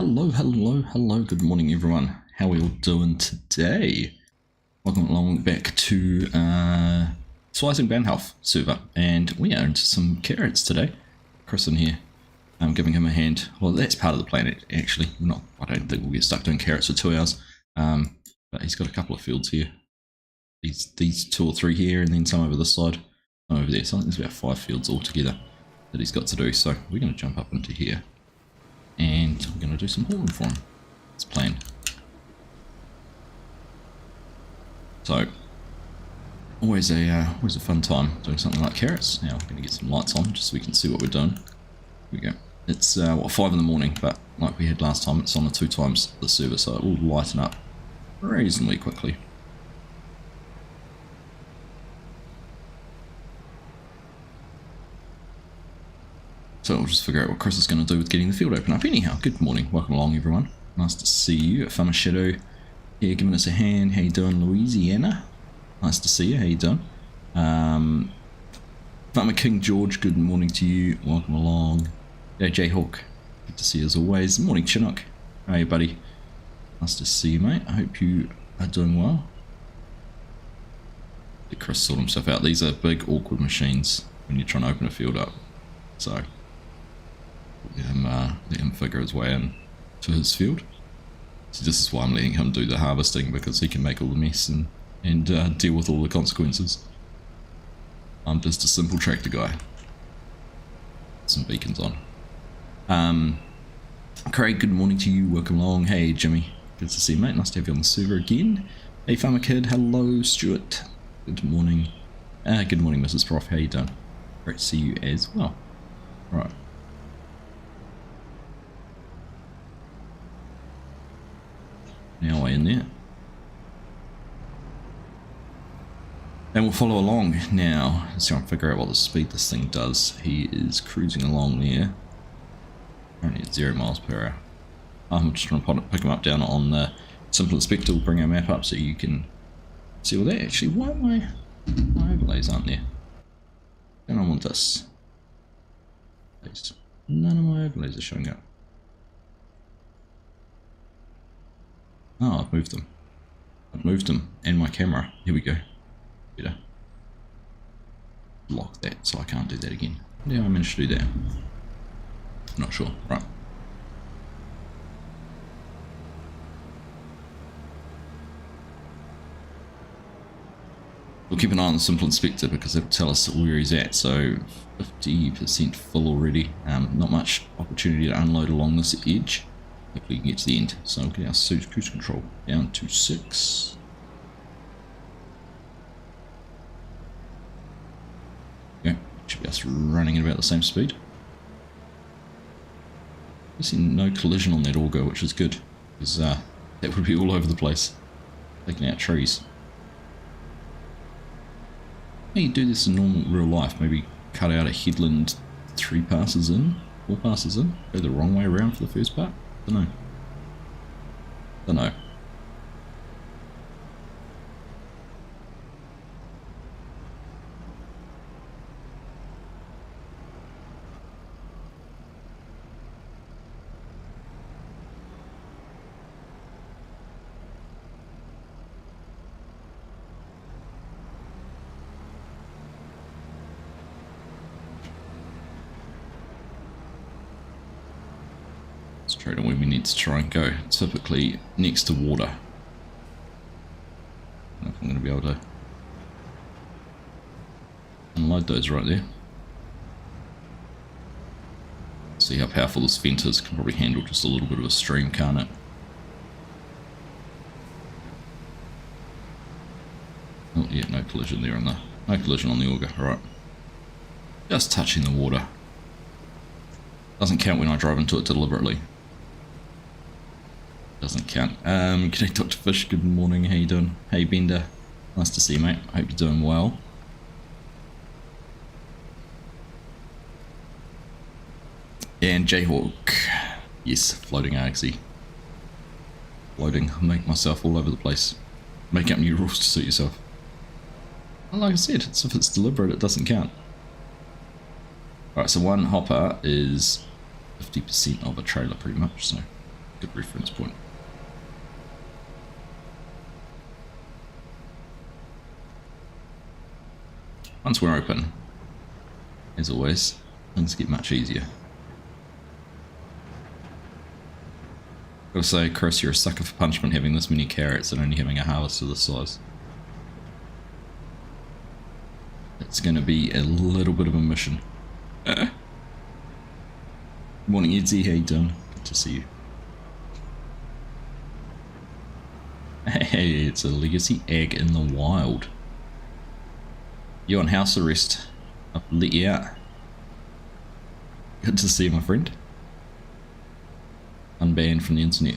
Hello, good morning everyone. How are we all doing today? Welcome along back to Schwesing Bahnhof server, and we are into some carrots today. Chris in here, I'm giving him a hand. Well, that's part of the plan actually. I don't think we'll get stuck doing carrots for 2 hours, but he's got a couple of fields here. These 2 or 3 here, and then some over this side, some over there. So I think there's about 5 fields altogether that he's got to do, so we're going to jump up into here. And I'm going to do some hauling for him. It's plain. So, always a fun time doing something like carrots. Now I'm going to get some lights on just so we can see what we're doing. Here we go. It's 5 in the morning, but like we had last time, it's on the 2 times the server, so it will lighten up reasonably quickly. So we'll just figure out what Chris is going to do with getting the field open up. Anyhow, good morning. Welcome along, everyone. Nice to see you. Farmer Shadow here giving us a hand. How you doing, Louisiana? Nice to see you. How you doing? Farmer King George, good morning to you. Welcome along. G'day, Jayhawk. Good to see you as always. Morning, Chinook. How are you, buddy? Nice to see you, mate. I hope you are doing well. Let Chris sort himself out. These are big, awkward machines when you're trying to open a field up. So let him figure his way in to his field. So this is why I'm letting him do the harvesting, because he can make all the mess and deal with all the consequences. I'm just a simple tractor guy. Some beacons on. Craig, good morning to you. Welcome along. Hey Jimmy, good to see you, mate. Nice to have you on the server again. Hey Farmer Kid. Hello Stuart. Good morning. Good morning Mrs. Prof. How you doing? Great to see you as well. Right. Now we're in there. And we'll follow along now. Let's try and figure out what the speed this thing does. He is cruising along there. Only at 0 miles per hour. I'm just trying to pick him up down on the simple inspector. We'll bring our map up so you can see all that. Actually, why my overlays aren't there? And I want this. None of my overlays are showing up. Oh, I've moved them. I've moved them and my camera. Here we go. Better lock that so I can't do that again. How did I manage to do that? Not sure. Right. We'll keep an eye on the simple inspector because it'll tell us where he's at. So 50% full already. Not much opportunity to unload along this edge. Hopefully we can get to the end. So we'll get our cruise control down to 6. Yeah, should be us running at about the same speed. I see no collision on that auger, which is good, because that would be all over the place, taking out trees. How you do this in normal real life? Maybe cut out a headland 3 passes in, 4 passes in, go the wrong way around for the first part? Don't know. Straight on where we need to try and go. Typically next to water. I don't know if I'm going to be able to unload those right there. See how powerful this vent is. Can probably handle just a little bit of a stream, can't it? Oh yeah, no collision there on the auger. Alright. Just touching the water. Doesn't count when I drive into it deliberately. Doesn't count. G'day Dr. Fish, good morning, how you doing? Hey Bender, nice to see you, mate. I hope you're doing well. And Jayhawk, yes, floating argsy. Floating, I'll make myself all over the place. Make up new rules to suit yourself. Well, like I said, if it's deliberate, it doesn't count. Alright, so one hopper is 50% of a trailer pretty much, so Good reference point. Once we're open, as always, things get much easier. Gotta say, Chris, you're a sucker for punishment having this many carrots and only having a harvest of this size. It's gonna be a little bit of a mission. Good morning, Edsy, how you doing? Good to see you. Hey, it's a legacy egg in the wild. You're on house arrest. I've let you out. Good to see you, my friend. Unbanned from the internet.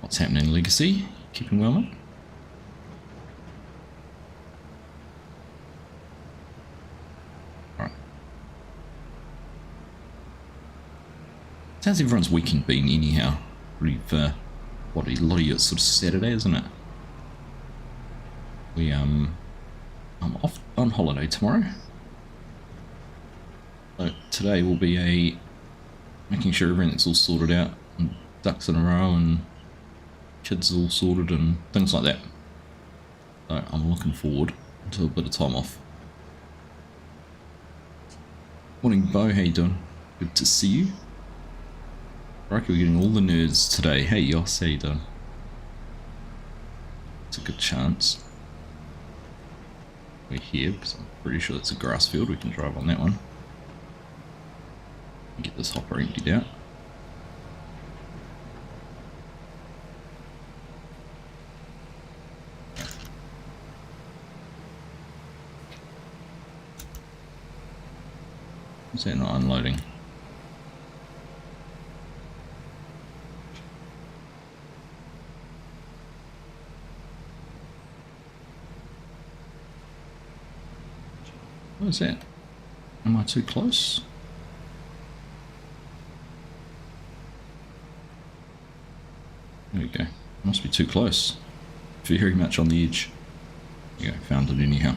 What's happening, Legacy? Keeping well, mate? Alright. How's everyone's weekend been, anyhow? We've, a lot of you, it's sort of Saturday, isn't it? I'm off on holiday tomorrow. So today will be making sure everything's all sorted out, and ducks in a row, and kids all sorted, and things like that. So I'm looking forward to a bit of time off. Morning, Bo, how you doing? Good to see you. Right, we're getting all the nerds today. Hey, Yoss, how you doing? It's a good chance. We're here because I'm pretty sure it's a grass field. We can drive on that one. Get this hopper emptied out. Is that not unloading? What is that? Am I too close? There we go. Must be too close. Very much on the edge. There you go, found it anyhow.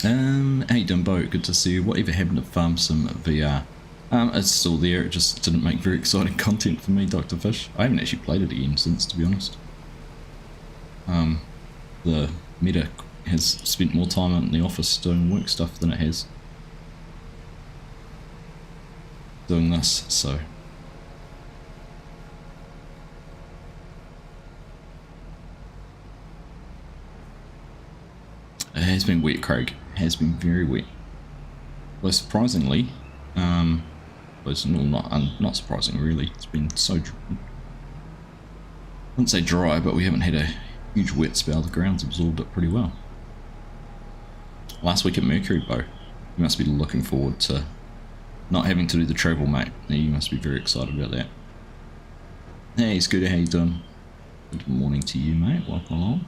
How you doing, Bo? Good to see you. Whatever happened to Farm Sim VR? It's still there, it just didn't make very exciting content for me, Dr. Fish. I haven't actually played it again since, to be honest. The meta has spent more time in the office doing work stuff than it has doing this, so. It has been wet, Craig. It has been very wet. Well, surprisingly, well, it's not surprising really. It's been so, I wouldn't say dry, but we haven't had a huge wet spell. The ground's absorbed it pretty well. Last week at Mercury, Bo. You must be looking forward to not having to do the travel, mate. You must be very excited about that. Hey, Scooter, how you doing? Good morning to you, mate. Welcome along.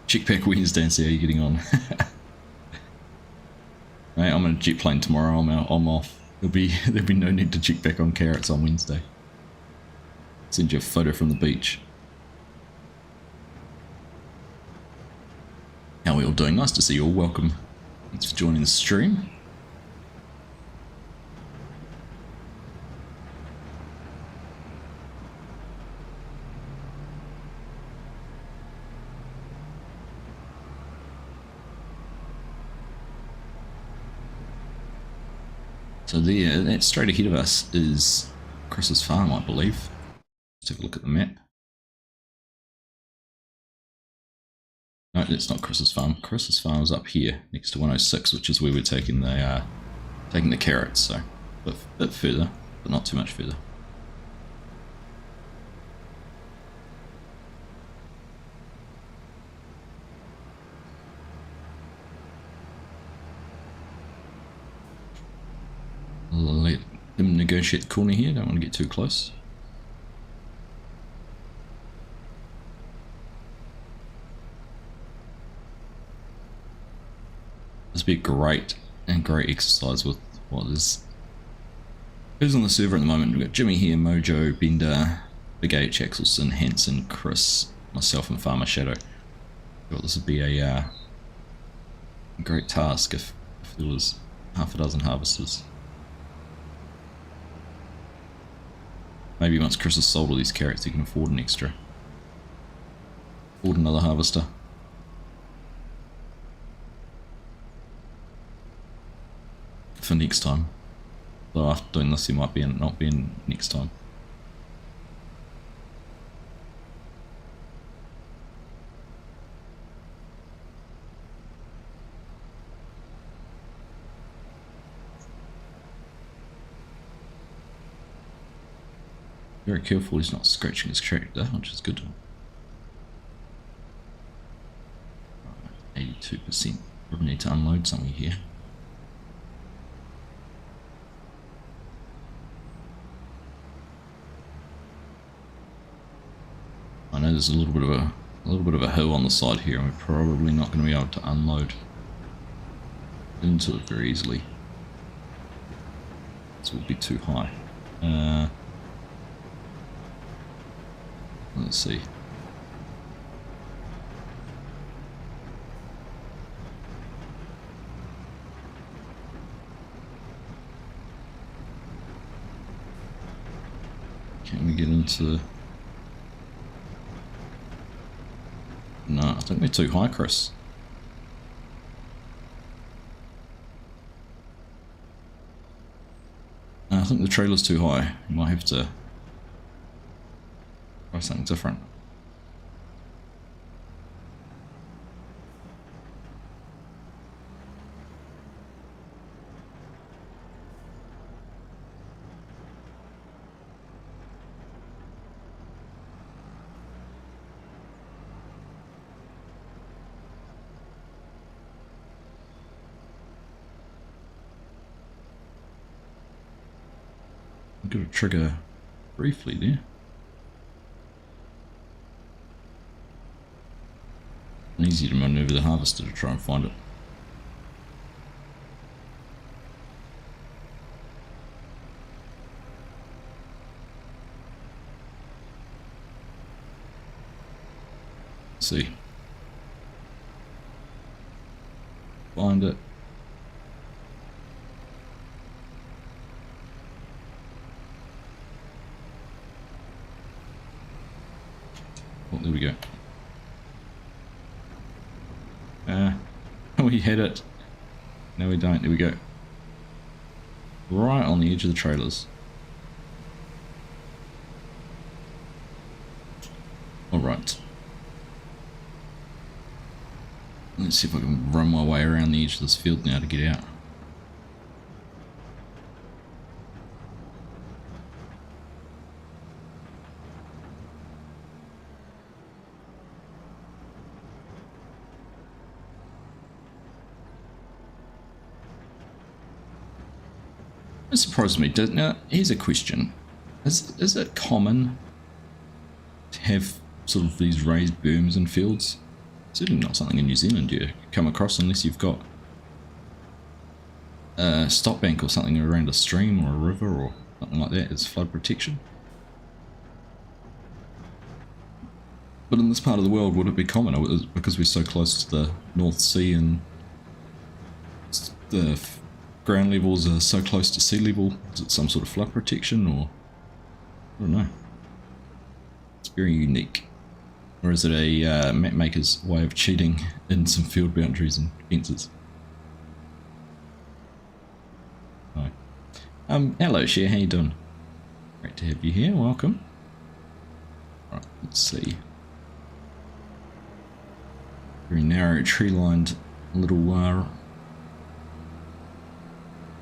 Check back Wednesday and see how you're getting on. Mate, I'm in a jet plane tomorrow. I'm off. There'll be no need to check back on carrots on Wednesday. Send you a photo from the beach. How are we all doing? Nice to see you all. Welcome. Thanks for joining the stream. So there, that straight ahead of us is Chris's farm, I believe. Let's have a look at the map. No, that's not Chris's farm. Chris's farm is up here, next to 106, which is where we're taking the carrots. So a bit further, but not too much further. Let them negotiate the corner here. Don't want to get too close. This would be a great exercise with what is. Who's on the server at the moment? We've got Jimmy here, Mojo, Bender, Big H, Axelson, Hanson, Chris, myself, and Farmer Shadow. Thought this would be a a great task if there was half a dozen harvesters. Maybe once Chris has sold all these carrots, he can afford an extra. Afford another harvester. For next time. Though after doing this, he might be in, not be in next time. Very careful he's not scratching his tractor, which is good. 82%. Probably need to unload something here. I know there's a little bit of a hill on the side here, and we're probably not going to be able to unload into it very easily. This will be too high. Let's see. Can we get into... No, I think we're too high, Chris. I think the trailer's too high. You might have to try something different. I've got to trigger briefly there. Easy to maneuver the harvester to try and find it. Let's see. Find it. Oh, there we go. We hit it. No, we don't. There we go. Right on the edge of the trailers. Alright. Let's see if I can run my way around the edge of this field now to get out. It surprised me. Now, here's a question. Is it common to have sort of these raised berms in fields? Certainly not something in New Zealand you come across unless you've got a stop bank or something around a stream or a river or something like that as flood protection. But in this part of the world, would it be common? Or is it because we're so close to the North Sea and the ground levels are so close to sea level? Is it some sort of flood protection, or I don't know. It's very unique. Or is it a map maker's way of cheating in some field boundaries and fences? Hi. Hello Cher, how you doing? Great to have you here, welcome. Right, let's see. Very narrow tree-lined little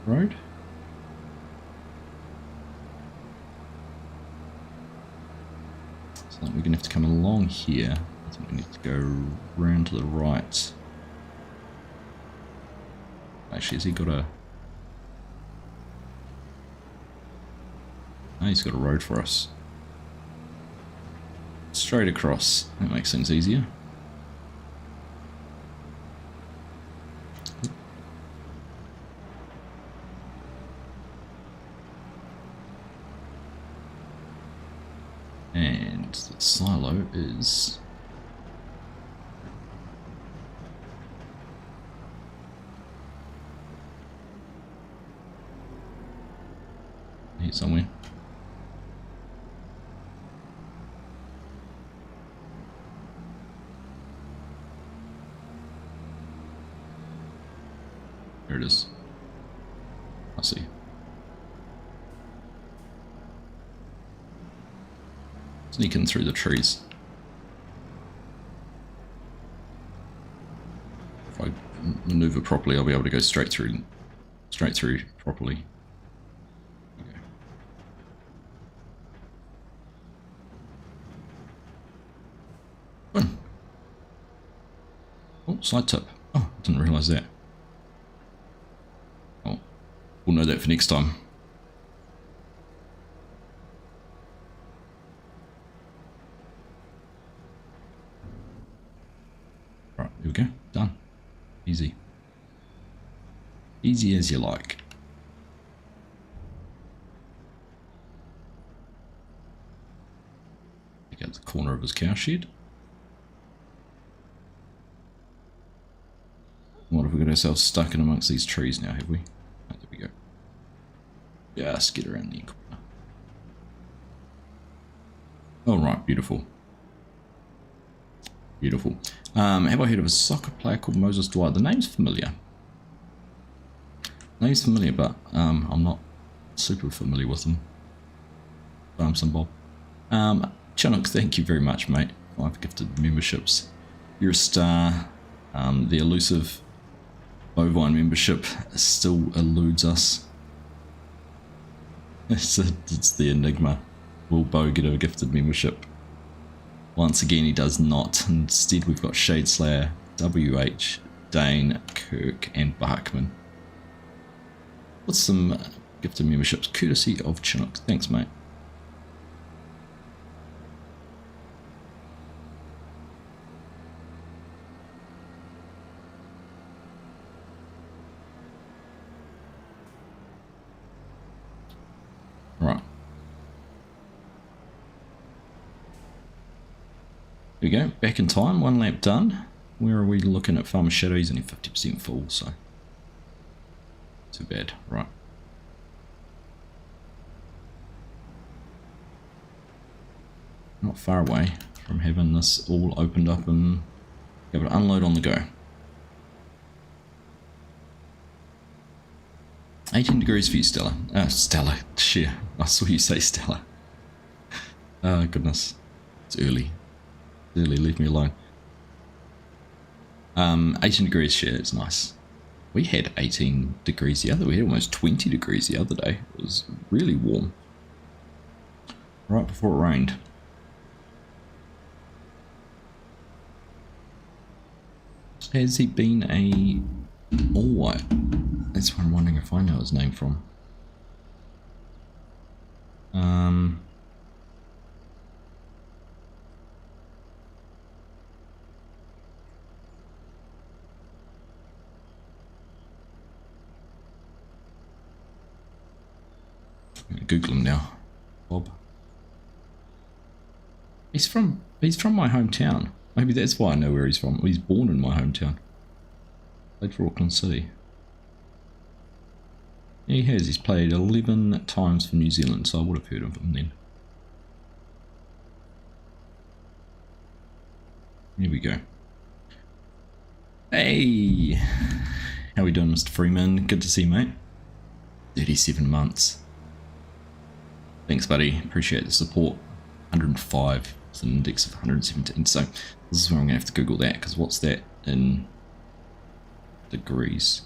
road. So we're going to have to come along here. I think we need to go round to the right. Actually, has he got a... Oh, he's got a road for us. Straight across. That makes things easier. And the silo is somewhere. There it is. I see. Sneaking through the trees. If I maneuver properly, I'll be able to go straight through properly. Okay. Oh, side tip. Oh, I didn't realise that. Oh, we'll know that for next time. Right, here we go. Done. Easy. Easy as you like. Pick out the corner of his cow shed. What have we got ourselves stuck in amongst these trees now, have we? Oh, there we go. Just get around the corner. Alright, beautiful. Beautiful. Have I heard of a soccer player called Moses Dwight? The name's familiar. Name's familiar, but I'm not super familiar with them. Some Bob. Chinook, thank you very much, mate. 5 gifted memberships. You're a star. The elusive bovine membership still eludes us. It's the enigma. Will Bo get a gifted membership? Once again, he does not. Instead, we've got Shadeslayer, WH, Dane, Kirk, and Bachman. With some gifted memberships, courtesy of Chinook. Thanks, mate. Right. Here we go, back in time, 1 lap done. Where are we looking at Farmer Shadow? He's only 50% full, so too bad. Right. Not far away from having this all opened up and be able to unload on the go. 18 degrees for you, Stella. Stella, shit. I saw you say Stella. Oh, goodness. It's early. Early, leave me alone. 18 degrees share, it's nice. We had 18 degrees the other, we had almost 20 degrees the other day. It was really warm. Right before it rained. Has he been a all white? That's what I'm wondering if I know his name from. I'm gonna Google him now. Bob. He's from my hometown. Maybe that's why I know where he's from. He's born in my hometown. Played for Auckland City. Yeah, he has. He's played 11 times for New Zealand, so I would have heard of him then. Here we go. Hey! How we doing, Mr. Freeman? Good to see you, mate. 37 months. Thanks, buddy. Appreciate the support. 105 with an index of 117. So this is where I'm going to have to Google that, because what's that in degrees?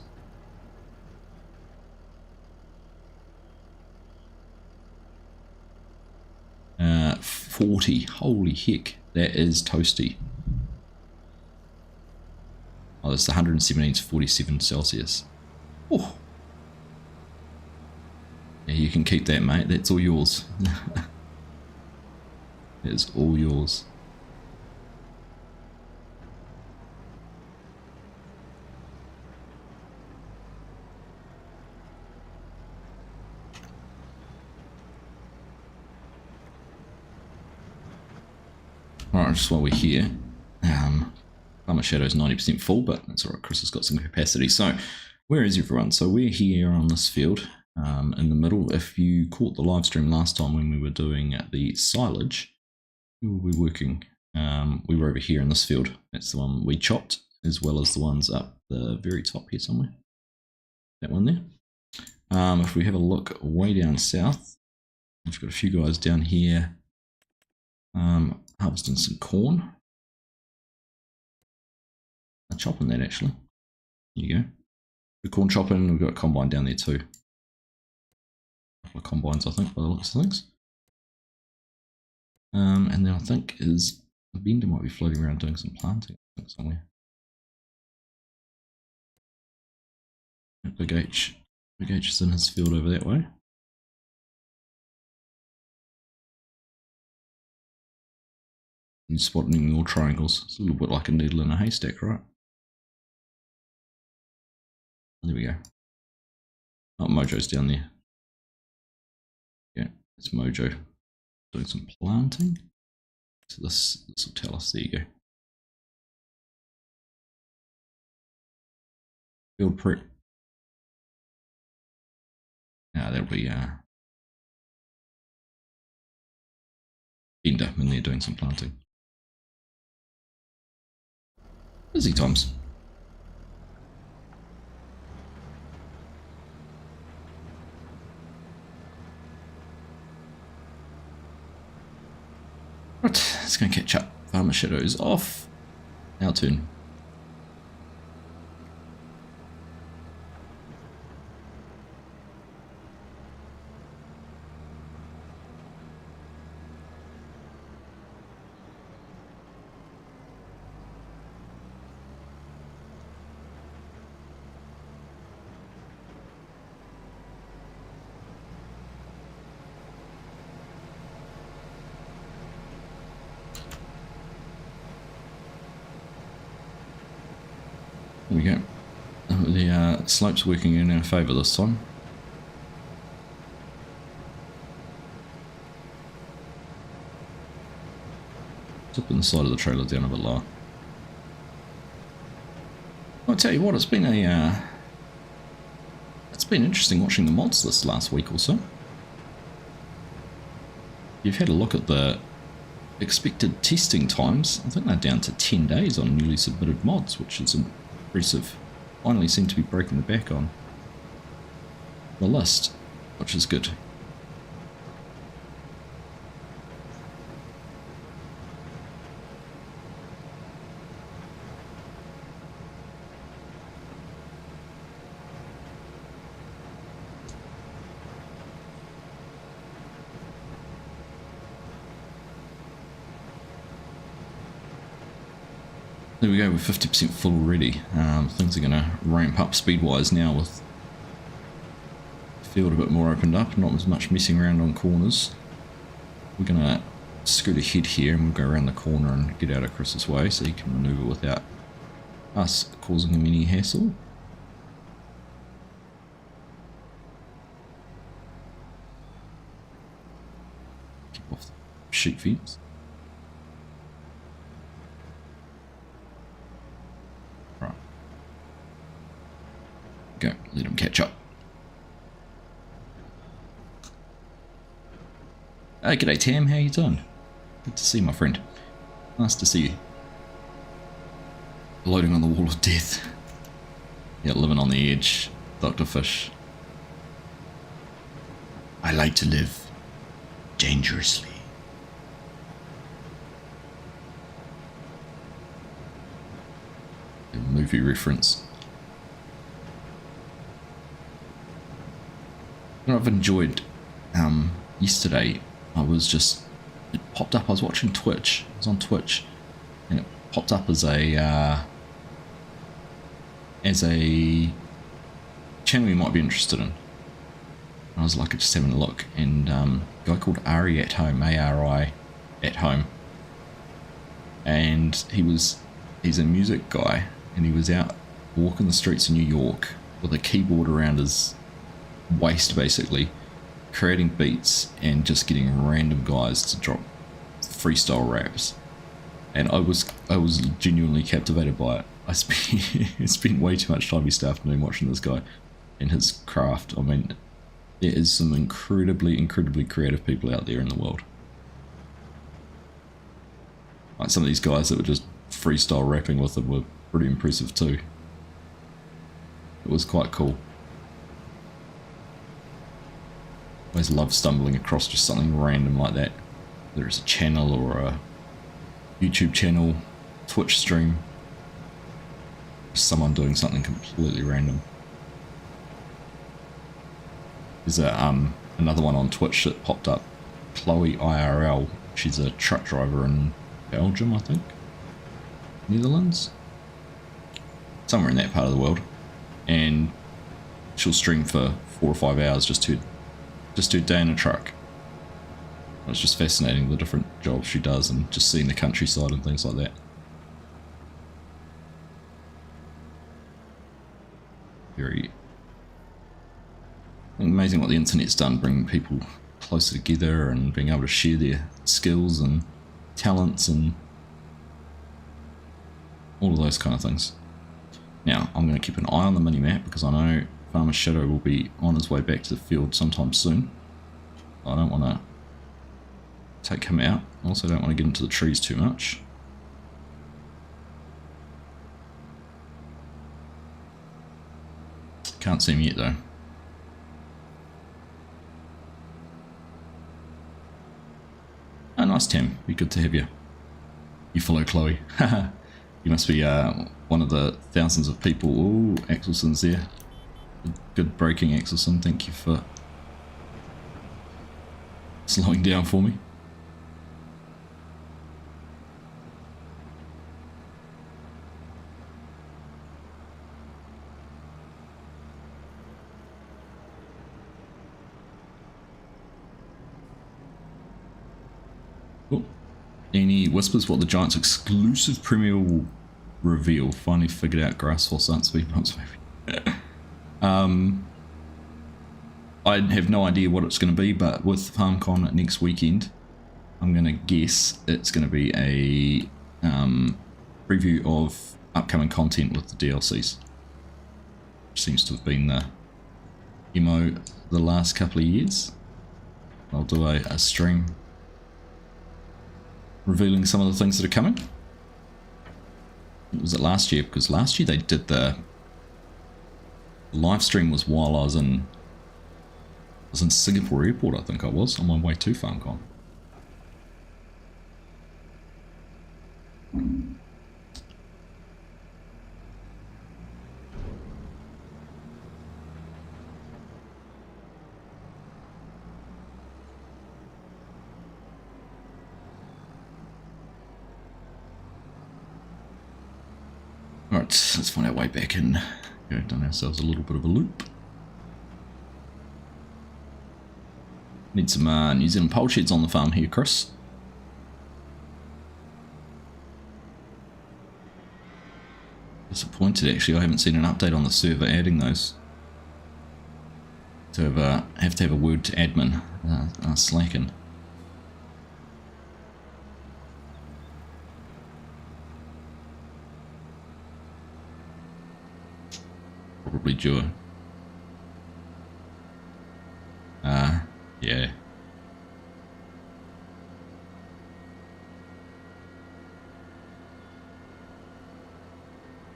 Uh, 40. Holy heck. That is toasty. Oh, that's the 117 to 47 Celsius. Oh. Yeah, you can keep that, mate. That's all yours. It's all yours. Alright, just while we're here, Farmer Shadow's 90% full, but that's alright, Chris has got some capacity. So, where is everyone? So we're here on this field. in the middle. If you caught the live stream last time when we were doing the silage, who were we working? We were over here in this field. That's the one we chopped, as well as the ones up the very top here somewhere. That one there. If we have a look way down south, we've got a few guys down here harvesting some corn. I'm chopping that actually. There you go. The corn chopping, we've got a combine down there too. A couple of combines, I think, by the looks of things. And then I think is the Bender might be floating around doing some planting, I think, somewhere. Big H is in his field over that way. You spotting more triangles. It's a little bit like a needle in a haystack, right? There we go. Oh, Mojo's down there. Yeah, it's Mojo doing some planting. So this will tell us. There you go. Field prep. That'll be Bender when they're doing some planting. Busy times. Right, let's go and catch up. Farmer Shadow's off. Our turn. There we go. The slope's working in our favour this time. Tipping the side of the trailer down a bit lower. I'll tell you what, it's been interesting watching the mods this last week or so. You've had a look at the expected testing times. I think they're down to 10 days on newly submitted mods, which is impressive. Finally seem to be breaking the back on the list, which is good. There we go, we're 50% full already. Things are going to ramp up speed-wise now with the field a bit more opened up, not as much messing around on corners. We're going to scoot ahead here and we'll go around the corner and get out of Chris's way so he can manoeuvre without us causing him any hassle. Keep off the sheep fence. Go, let him catch up. Hey, g'day Tam, how you doing? Good to see you, my friend. Nice to see you. Loading on the wall of death. Yeah, living on the edge, Dr. Fish. I like to live dangerously. A movie reference. What I've enjoyed yesterday, it popped up, I was watching Twitch, I was on Twitch, and it popped up as a channel you might be interested in. And I was like just having a look, and a guy called Ari at Home, A-R-I at Home, and he's a music guy, and he was out walking the streets of New York with a keyboard around his waist basically, creating beats and just getting random guys to drop freestyle raps, and I was genuinely captivated by it. I spent way too much time yesterday afternoon watching this guy and his craft. I mean, There is some incredibly creative people out there in the world. Like some of these guys that were just freestyle rapping with them were pretty impressive too. It was quite cool. Always love stumbling across just something random like that. Whether it's a channel or a YouTube channel, Twitch stream, someone doing something completely random. There's another one on Twitch that popped up, Chloe IRL. She's a truck driver in Belgium, I think, Netherlands, somewhere in that part of the world, and she'll stream for 4 or 5 hours just to do a day in a truck. It's just fascinating the different jobs she does and just seeing the countryside and things like that. Very amazing what the internet's done, bringing people closer together and being able to share their skills and talents and all of those kind of things. Now, I'm going to keep an eye on the mini-map because I know Farmer Shadow will be on his way back to the field sometime soon. I don't want to take him out. I also don't want to get into the trees too much. Can't see him yet though. Oh, nice, Tim. Be good to have you. You follow Chloe. You must be one of the thousands of people. Oh, Axelson's there. Good braking, Axelson. Thank you for slowing down for me. Oh, any whispers what the Giants' exclusive premiere will reveal? Finally figured out grass horse aren't speed bumps, maybe. I have no idea what it's going to be, but with FarmCon next weekend, I'm going to guess it's going to be a preview of upcoming content with the DLCs. Which seems to have been the MO the last couple of years. I'll do a stream revealing some of the things that are coming. Was it last year? Because last year they did the live stream was while I was in Singapore airport, I think I was, on my way to FarmCon. Alright, let's find our way back in. We've done ourselves a little bit of a loop. Need some New Zealand pole sheds on the farm here, Chris. Disappointed actually, I haven't seen an update on the server adding those. So have to have a word to admin, slacking. Probably due. Yeah.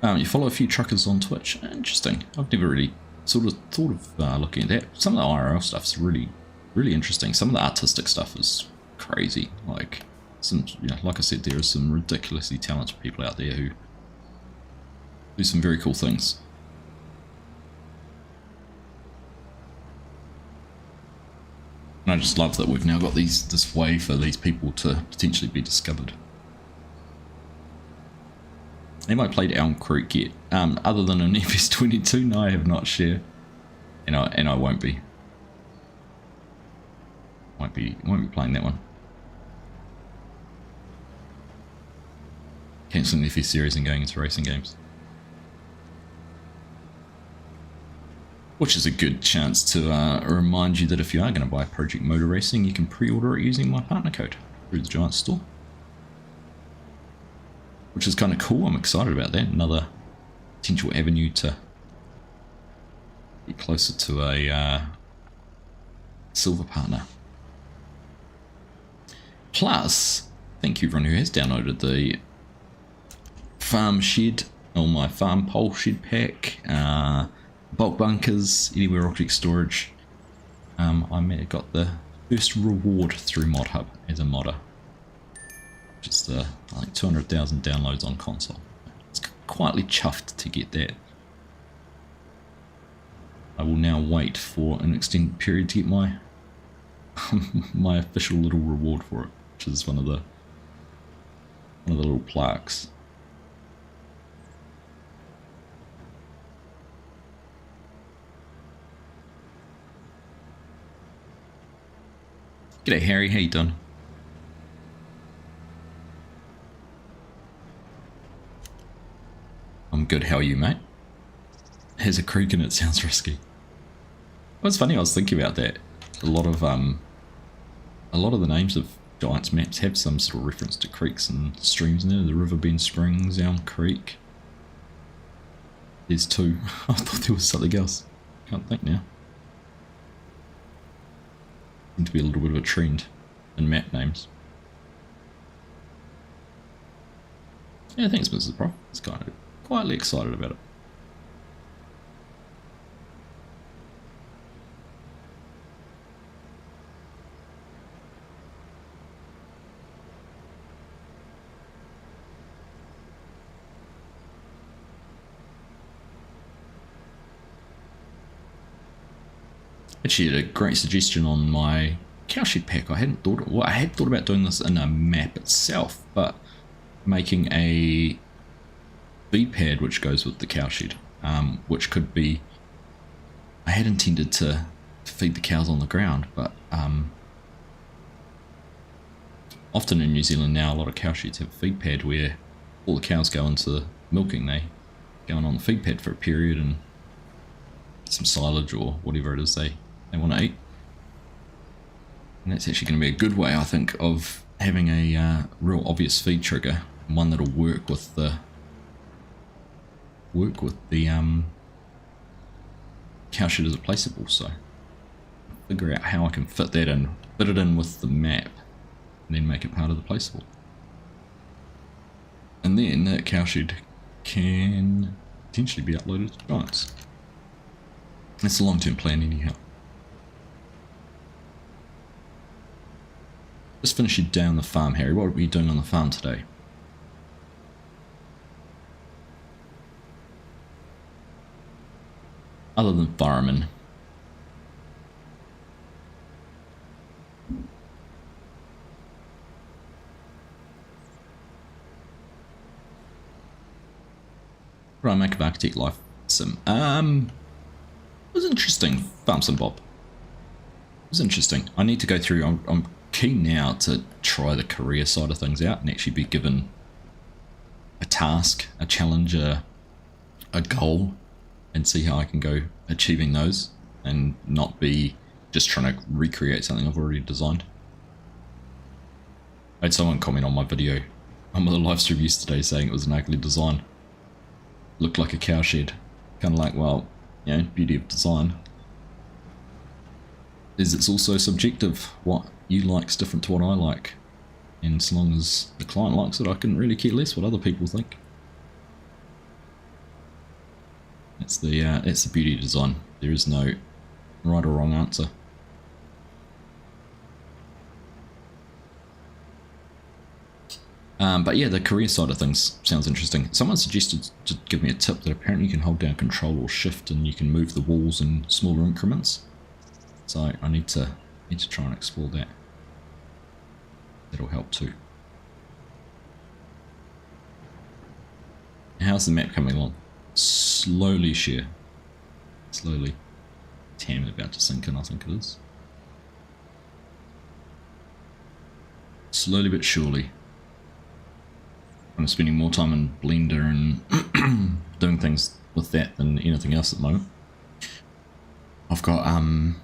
You follow a few truckers on Twitch. Interesting. I've never really sort of thought of looking at that. Some of the IRL stuff's really interesting. Some of the artistic stuff is crazy. Like some, like I said, there are some ridiculously talented people out there who do some very cool things. And I just love that we've now got this way for these people to potentially be discovered. Have I played Elm Creek yet? Other than an FS22, no, I have not, Share. And I won't be. Won't be playing that one. Cancelling the FS series and going into racing games. Which is a good chance to remind you that if you are going to buy Project Motor Racing, you can pre-order it using my partner code through the Giant store. Which is kind of cool. I'm excited about that. Another potential avenue to get closer to a silver partner. Plus, thank you everyone who has downloaded the farm shed, or my farm pole shed pack, bulk bunkers, anywhere object storage. I got the first reward through ModHub as a modder. Just like 200,000 downloads on console. It's quietly chuffed to get that. I will now wait for an extended period to get my my official little reward for it, which is one of the little plaques. G'day Harry, how you doing? I'm good, how are you, mate? Has a creek and it sounds risky. Well, it's funny, I was thinking about that. A lot of the names of Giants maps have some sort of reference to creeks and streams in there. The Riverbend Springs, Elm Creek. There's two. I thought there was something else. Can't think now. Seems to be a little bit of a trend in map names. Yeah, thanks, Mrs. Prof. It's kind of quietly excited about it. Actually, had a great suggestion on my cowshed pack. I had thought about doing this in a map itself, but making a feed pad which goes with the cowshed, which could be. I had intended to feed the cows on the ground, but often in New Zealand now, a lot of cowsheds have a feed pad where all the cows go into milking. They go on the feed pad for a period and some silage or whatever it is they want to eat. And that's actually going to be a good way, I think, of having a real obvious feed trigger, one that'll work with the cowshed as a placeable. So figure out how I can fit that in, fit it in with the map, and then make it part of the placeable. And then that cowshed can potentially be uploaded to Giants. That's a long-term plan anyhow. Just finishing down the farm, Harry. What are you doing on the farm today? Other than fireman. What do I make of Architect Life Sim? It was interesting. Farm Sim Bob. It was interesting. I need to go through. I'm keen now to try the career side of things out and actually be given a task, a challenge, a goal, and see how I can go achieving those and not be just trying to recreate something I've already designed. I had someone comment on my video on the live stream yesterday saying it was an ugly design. Looked like a cowshed. Kind of like, well, you know, beauty of design is it's also subjective. What you like's different to what I like, and as long as the client likes it, I can really care less what other people think. It's the beauty of design. There is no right or wrong answer. But yeah, the career side of things sounds interesting. Someone suggested to give me a tip that apparently you can hold down Control or Shift and you can move the walls in smaller increments. So I need to try and explore that. That'll help too. How's the map coming along? Slowly, share. Slowly. Tam about to sink in, I think it is. Slowly but surely. I'm spending more time in Blender and doing things with that than anything else at the moment. I've got I've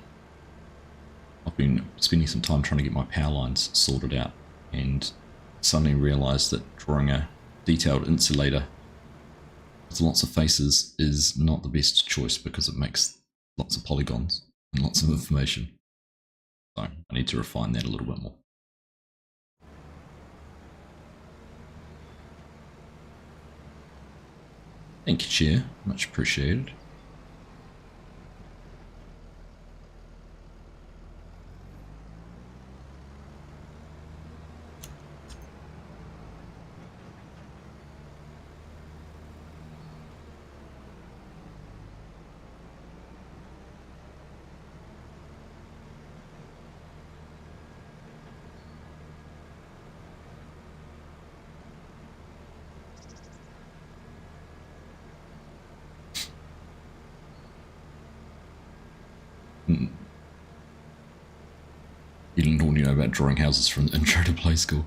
been spending some time trying to get my power lines sorted out, and suddenly realised that drawing a detailed insulator with lots of faces is not the best choice because it makes lots of polygons and lots of information. So I need to refine that a little bit more. Thank you, Chair. Much appreciated. You didn't already know about drawing houses from the intro to play school.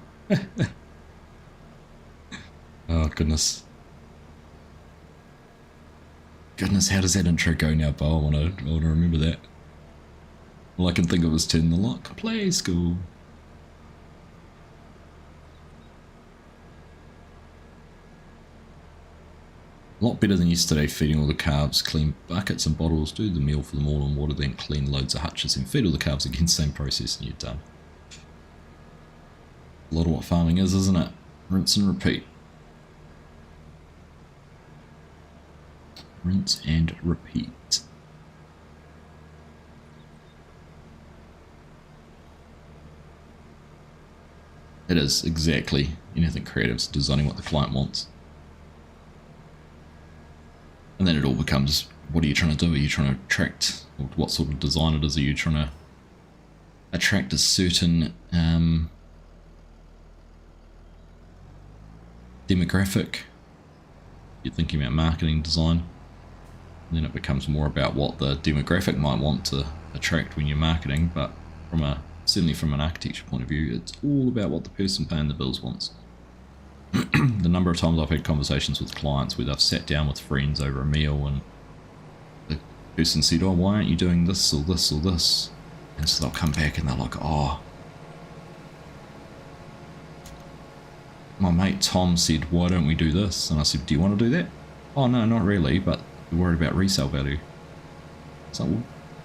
Oh, goodness. Goodness, how does that intro go now, Bo? I want to remember that. All I can think of is turn the lock, play school. A lot better than yesterday, feeding all the calves, clean buckets and bottles, do the meal for them all in water, then clean loads of hutches and feed all the calves again, same process and you're done. A lot of what farming is, isn't it? Rinse and repeat. Rinse and repeat. It is, exactly. Anything creative is designing what the client wants. And then it all becomes, what are you trying to do? Are you trying to attract, or what sort of design it is? Are you trying to attract a certain demographic? You're thinking about marketing design. And then it becomes more about what the demographic might want to attract when you're marketing, but certainly from an architecture point of view, it's all about what the person paying the bills wants. The number of times I've had conversations with clients where they've sat down with friends over a meal and the person said, oh, why aren't you doing this or this or this? And so they'll come back and they're like, oh, my mate Tom said, why don't we do this? And I said, do you want to do that? Oh, no, not really, but we're worried about resale value. So, well,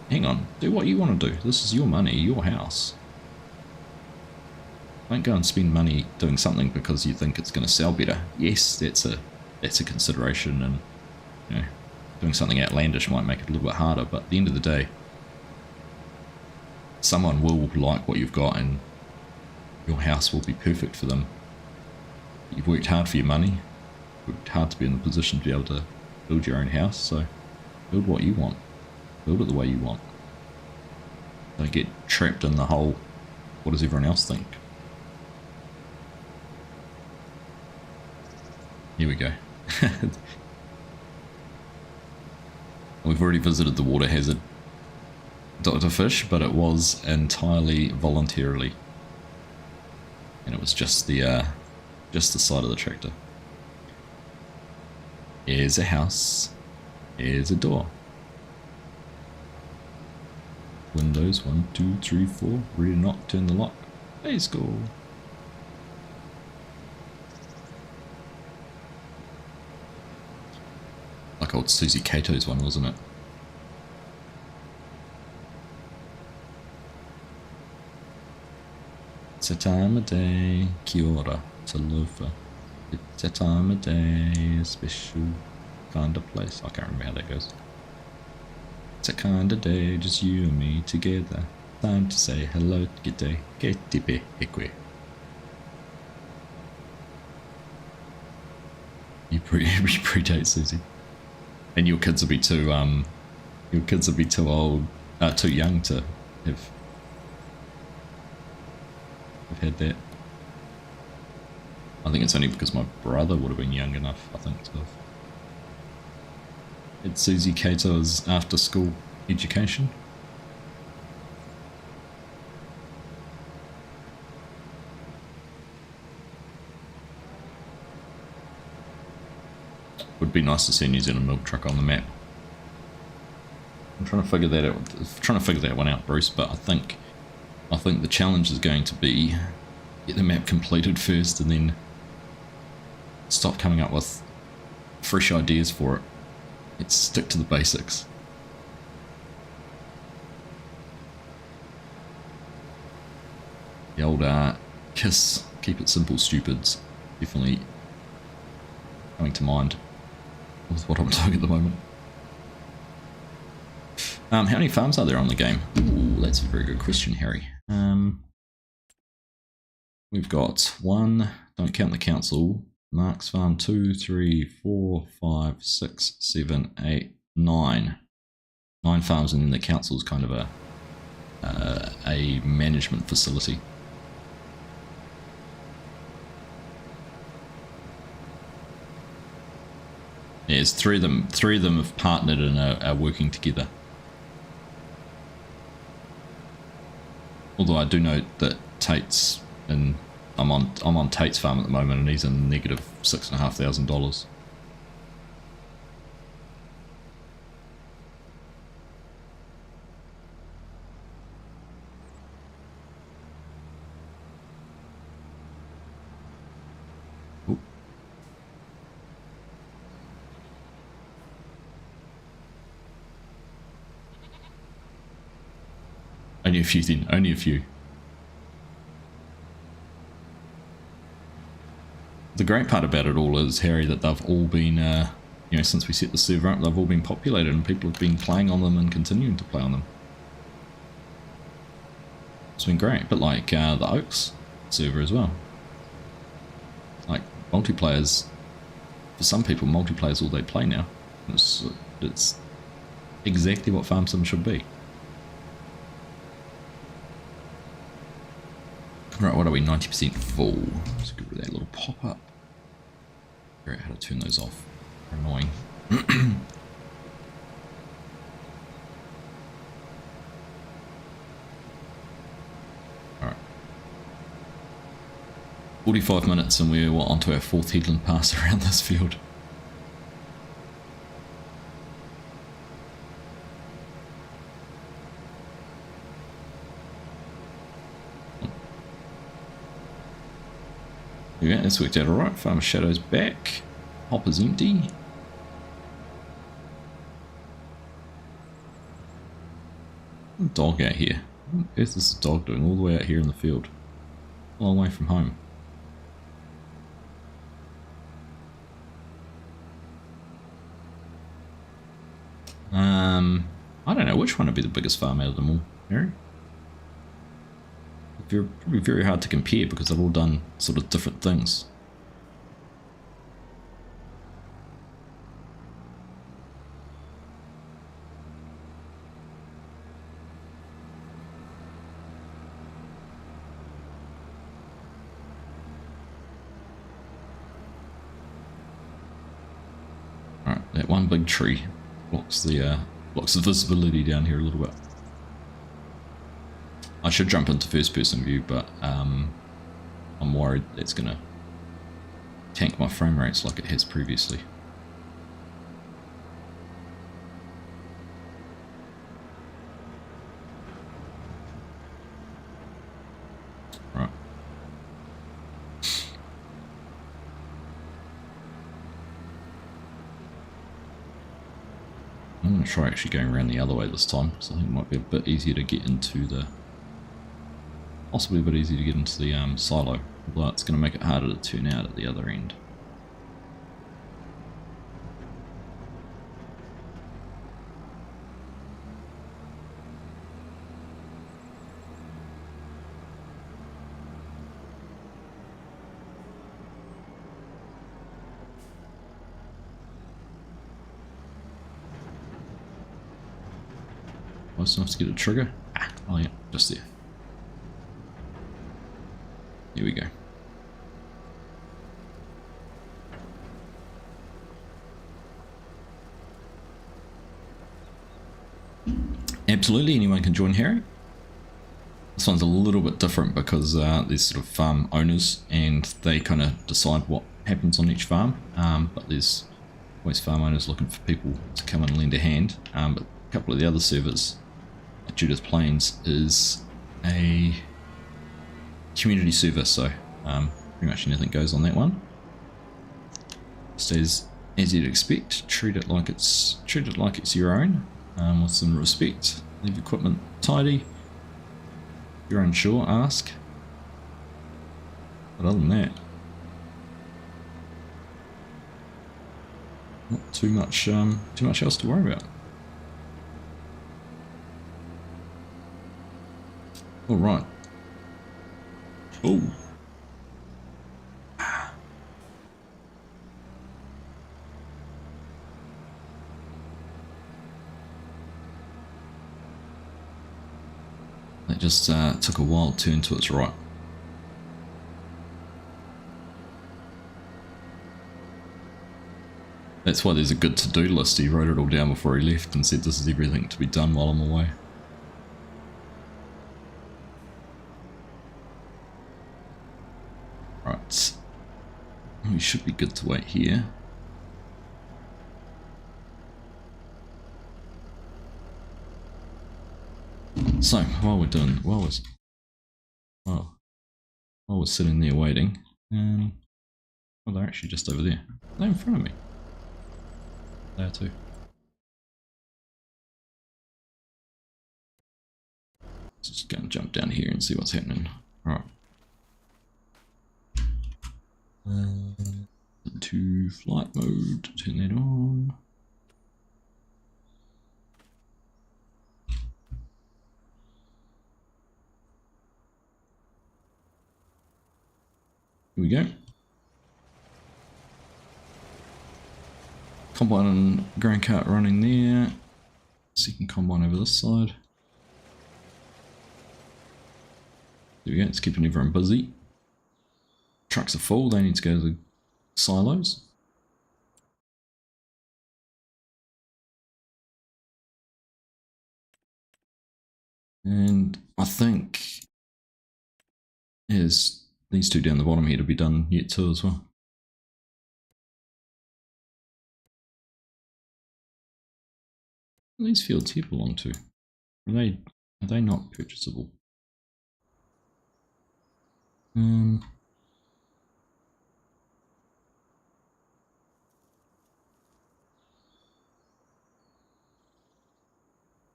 hang on, do what you want to do. This is your money, your house. Don't go and spend money doing something because you think it's going to sell better. Yes, that's a consideration, and you know, doing something outlandish might make it a little bit harder, but at the end of the day, someone will like what you've got and your house will be perfect for them. You've worked hard for your money, worked hard to be in the position to be able to build your own house, so build what you want. Build it the way you want. Don't get trapped in the whole, what does everyone else think? Here we go. We've already visited the water hazard, Dr. Fish, but it was entirely voluntarily. And it was just the side of the tractor. Here's a house. Here's a door. Windows 1, 2, 3, 4. Ready to knock, turn the lock. Let's go. Like old Susie Cato's one, wasn't it? It's a time of day, kia ora, talofa. It's a time of day, a special kind of place. I can't remember how that goes. It's a kind of day, just you and me together. Time to say hello, good day, que tipe eque. You predate Susie. And your kids will be too old, too young to have had that. I think it's only because my brother would have been young enough, I think, to have had Susie Cato's after school education. Would be nice to see a New Zealand milk truck on the map. I'm trying to figure that one out, Bruce, but I think the challenge is going to be get the map completed first and then stop coming up with fresh ideas for it. Let's stick to the basics. The old KISS, keep it simple stupids, definitely coming to mind with what I'm doing at the moment. How many farms are there on the game? Ooh, that's a very good question, Harry. We've got 1, don't count the council, Mark's farm, 2, 3, 4, 5, 6, 7, 8, 9. 9 farms, and then the council's kind of a management facility. Yeah, there's 3 of them. 3 of them have partnered and are working together. Although I do note that Tate's, and I'm on Tate's farm at the moment, and he's in negative $6,500. Only a few then, only a few. The great part about it all is, Harry, that they've all been, you know, since we set the server up, they've all been populated and people have been playing on them and continuing to play on them. It's been great, but like the Oaks server as well. Like multiplayers, for some people, multiplayer's all they play now. It's exactly what farm sim should be. Right, what are we? 90% full. Let's get rid of that little pop-up. Figure out how to turn those off. They're annoying. Alright. 45 minutes and we're onto our 4th headland pass around this field. Yeah, that's worked out alright. Farmer Shadow's back. Hopper's empty. Dog out here. What on earth is this dog doing all the way out here in the field? A long way from home. I don't know which one would be the biggest farm out of them all, Mary. They're probably very hard to compare because they've all done sort of different things. Alright, that one big tree blocks the visibility down here a little bit. I should jump into first person view, but I'm worried it's going to tank my frame rates like it has previously. Right. I'm going to try actually going around the other way this time, so I think it might be a bit easier to get into the... Possibly a bit easier to get into the silo, although it's going to make it harder to turn out at the other end. Close enough to get a trigger? Oh yeah, just there. Here we go. Absolutely, anyone can join Harry. This one's a little bit different because there's sort of farm owners and they kind of decide what happens on each farm, but there's always farm owners looking for people to come and lend a hand. But a couple of the other servers, like Judith Plains, is a community server, so pretty much anything goes on that one. Stays as you'd expect. Treat it like it's your own, with some respect. Leave equipment tidy. If you're unsure, ask. But other than that, not too much else to worry about. All right. Oh. That just took a wild turn to its right. That's why there's a good to-do list. He wrote it all down before he left and said this is everything to be done while I'm away. Right. We should be good to wait here. So, while we're sitting there waiting, well, they're actually just over there. They're in front of me. There too. Let's just go and jump down here and see what's happening. Alright. Into flight mode, turn that on. Here we go. Combine and grain cart running there. Second combine over this side. There we go, it's keeping everyone busy. Trucks are full, they need to go to the silos. And I think there's these two down the bottom here to be done yet too as well. These fields here belong to? Are they not purchasable?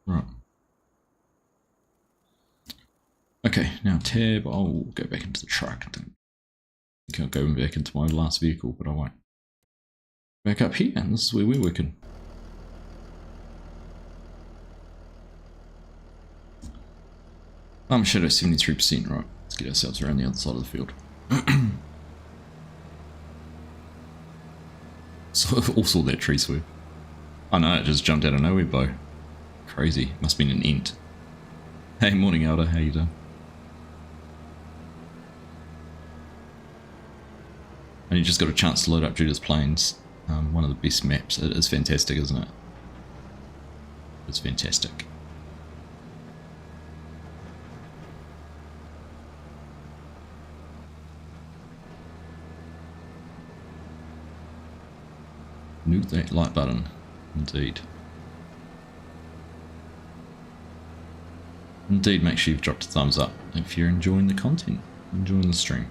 Right. Okay, now tab, I'll go back into the truck. I don't think I'll go back into my last vehicle, but I won't. Back up here, and this is where we're working. Shadow 73%, right. Let's get ourselves around the other side of the field. So all saw that tree swerve. I know, it just jumped out of nowhere, Bo. Crazy. Must have been an ent. Hey, morning, Elder. How you doing? And you just got a chance to load up Judah's Plains. One of the best maps. It is fantastic, isn't it? It's fantastic. Nuke that like button. Indeed. Indeed, make sure you've dropped a thumbs up if you're enjoying the content, enjoying the stream.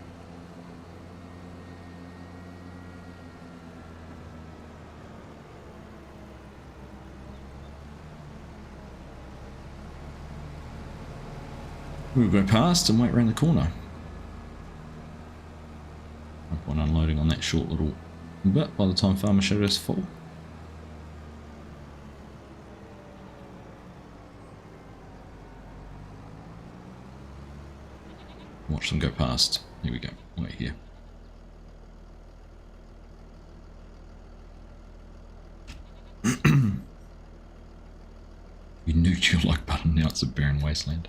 We'll go past and wait around the corner. No point unloading on that short little bit by the time Farmer Shadow's full. Watch them go past. Here we go. Wait here. You nuked your like button, now it's a barren wasteland.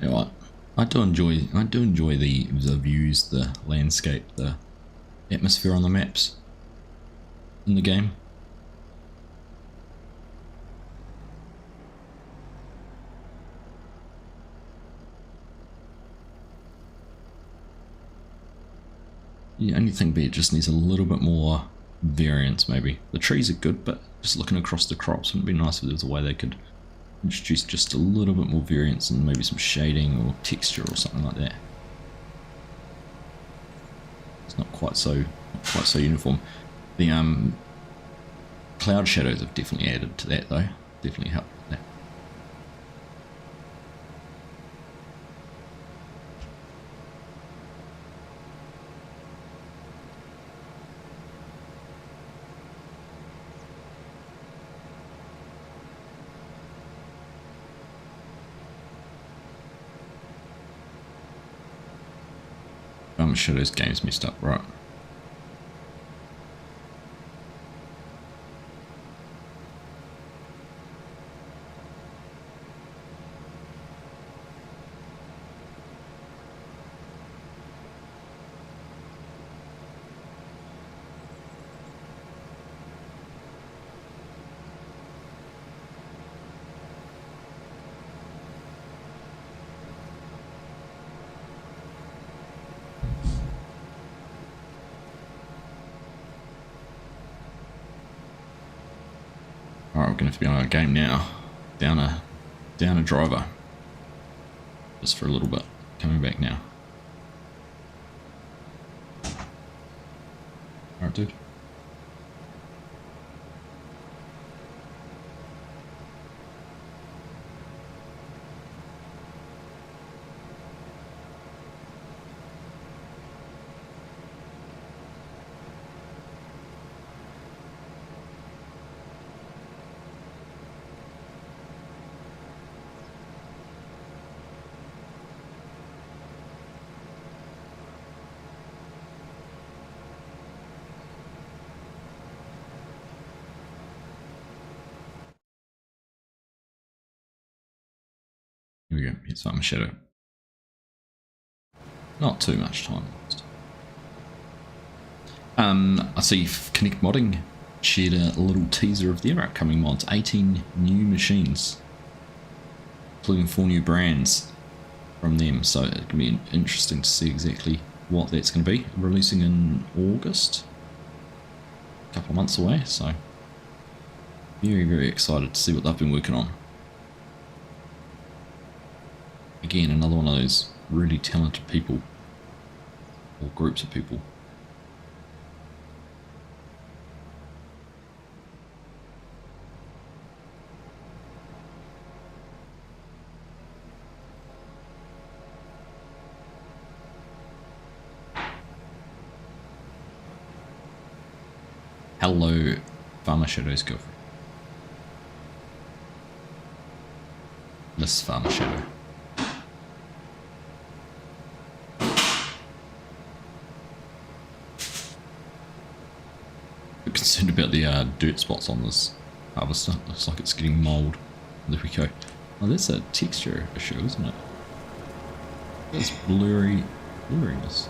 You know what? I do enjoy the views, the landscape, the atmosphere on the maps in the game. The only thing be it just needs a little bit more variance maybe. The trees are good, but just looking across the crops, wouldn't it be nice if there was a way they could introduce just a little bit more variance and maybe some shading or texture or something like that. It's not quite so uniform. The cloud shadows have definitely added to that though. Definitely helped with that. I'm sure those games messed up, right? Alright, we're going to have to be on our game now. Down a driver. Just for a little bit. Coming back now. Alright, dude. Here we go. Here's my shadow. Not too much time lost. I see Connect Modding shared a little teaser of their upcoming mods. 18 new machines, including 4 new brands from them. So it can be interesting to see exactly what that's going to be. Releasing in August, a couple of months away. So very, very excited to see what they've been working on. Again, another one of those really talented people, or groups of people. Hello, Farmer Shadow's girlfriend. This Farmer Shadow. I'm concerned about the dirt spots on this harvester. Looks like it's getting mould. There we go. Oh, that's a texture issue, isn't it? That's blurriness.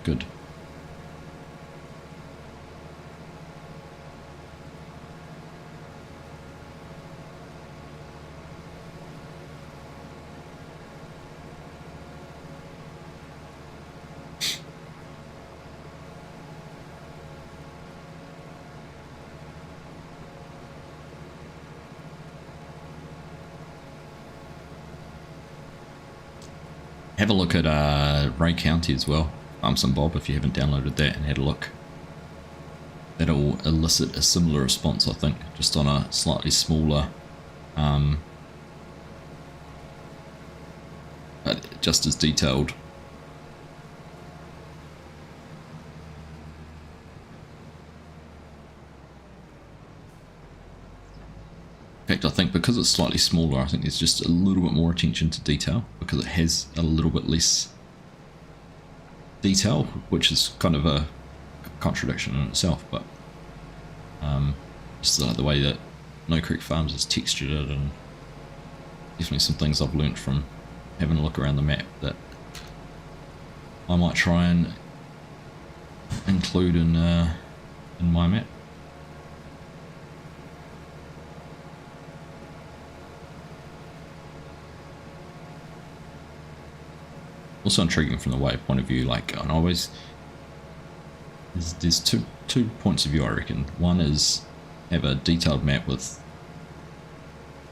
Good. Have a look at Ray County as well. Some Bob, if you haven't downloaded that and had a look. That'll elicit a similar response, I think, just on a slightly smaller, but just as detailed. In fact, I think because it's slightly smaller, I think there's just a little bit more attention to detail because it has a little bit less detail, which is kind of a contradiction in itself, but just like the way that No Creek Farms has textured it, and definitely some things I've learnt from having a look around the map that I might try and include in my map. also intriguing from the way point of view. Like, and always there's two points of view, I reckon. One is have a detailed map with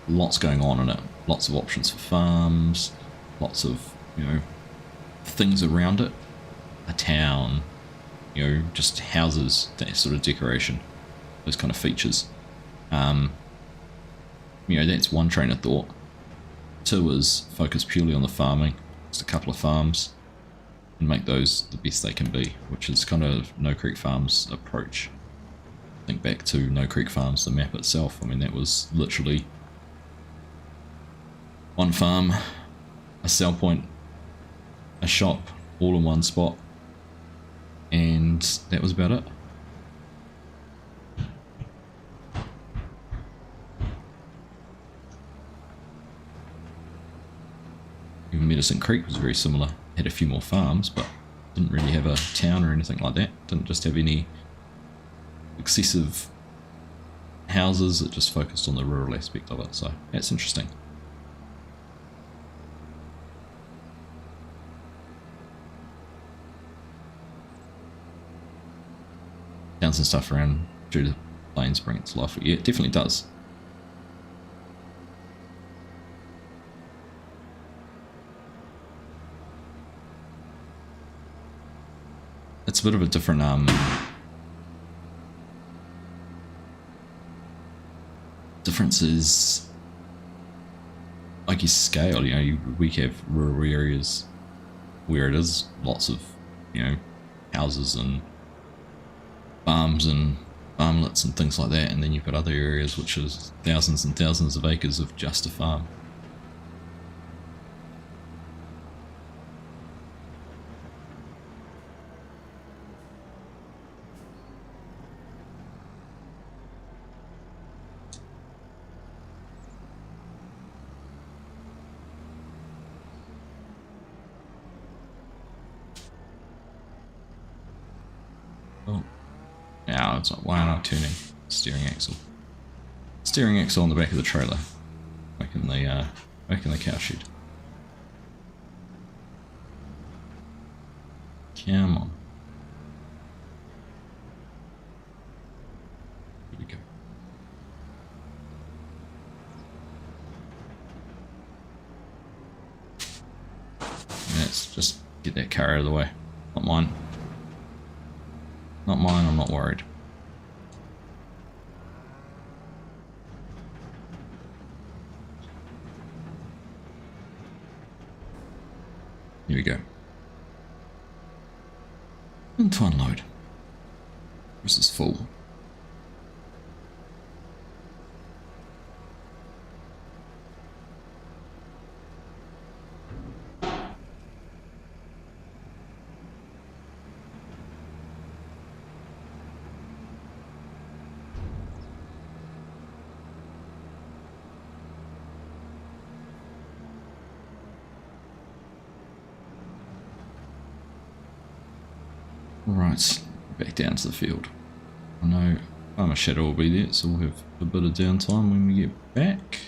lots going on in it, lots of options for farms, lots of, you know, things around it, a town, you know, just houses, that sort of decoration, those kind of features. You know, that's one train of thought. Two is focus purely on the farming, just a couple of farms, and make those the best they can be, which is kind of No Creek Farms' approach. Think back to No Creek Farms, the map itself. I mean, that was literally one farm, a sell point, a shop, all in one spot, and that was about it. Even Medicine Creek was very similar. Had a few more farms, but didn't really have a town or anything like that. Didn't just have any excessive houses. It just focused on the rural aspect of it. So that's interesting. Towns and stuff around through the plains bring it to life. Yeah, it definitely does. It's a bit of a different difference is, I guess, scale. You know, we have rural areas where it is lots of, you know, houses and farms and farmlets and things like that, and then you've got other areas which is thousands and thousands of acres of just a farm. Oh, now it's not. Why am I turning steering axle? Steering axle on the back of the trailer, back in the cow shed. Come on. Here we go. Let's just get that car out of the way. Not mine. Not mine, I'm not worried. Here we go. And to unload. This is full. Right, back down to the field. I know Farmer Shadow will be there, so we'll have a bit of downtime when we get back.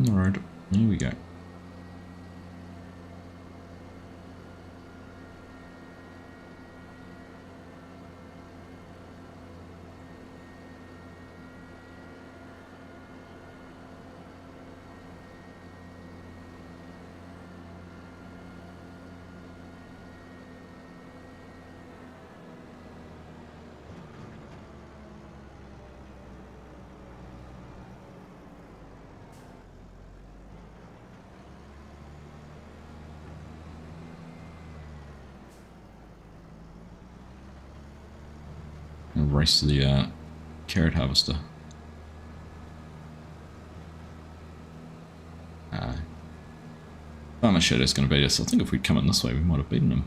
Alright, here we go. And race to the carrot harvester. Farmer Shadow's going to beat us. I think if we'd come in this way, we might have beaten him.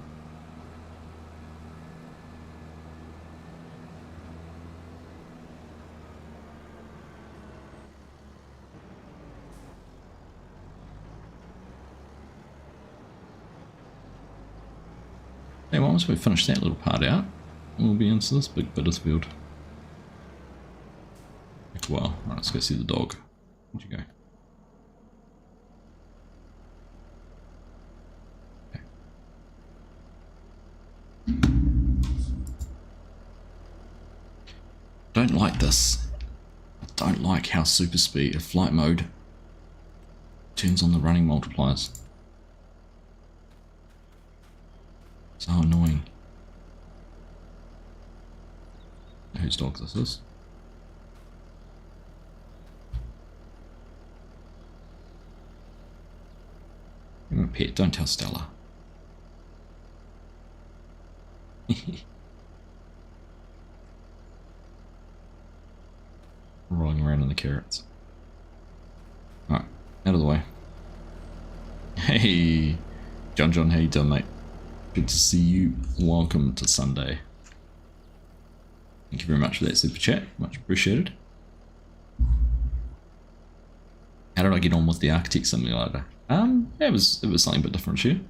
Hey, well, once we finish that little part out, we'll be into this big bit of the field. Well, alright, let's go see the dog. Where'd you go? Okay. Don't like this. I don't like how super speed, flight mode, turns on the running multipliers. So annoying. Whose dog this is? You're a pet, don't tell Stella. Rolling around in the carrots. Alright, out of the way. Hey, John, how you doing, mate? Good to see you. Welcome to Sunday. Thank you very much for that super chat. Much appreciated. How did I get on with the Architect Simulator? Yeah, it was something a bit different here.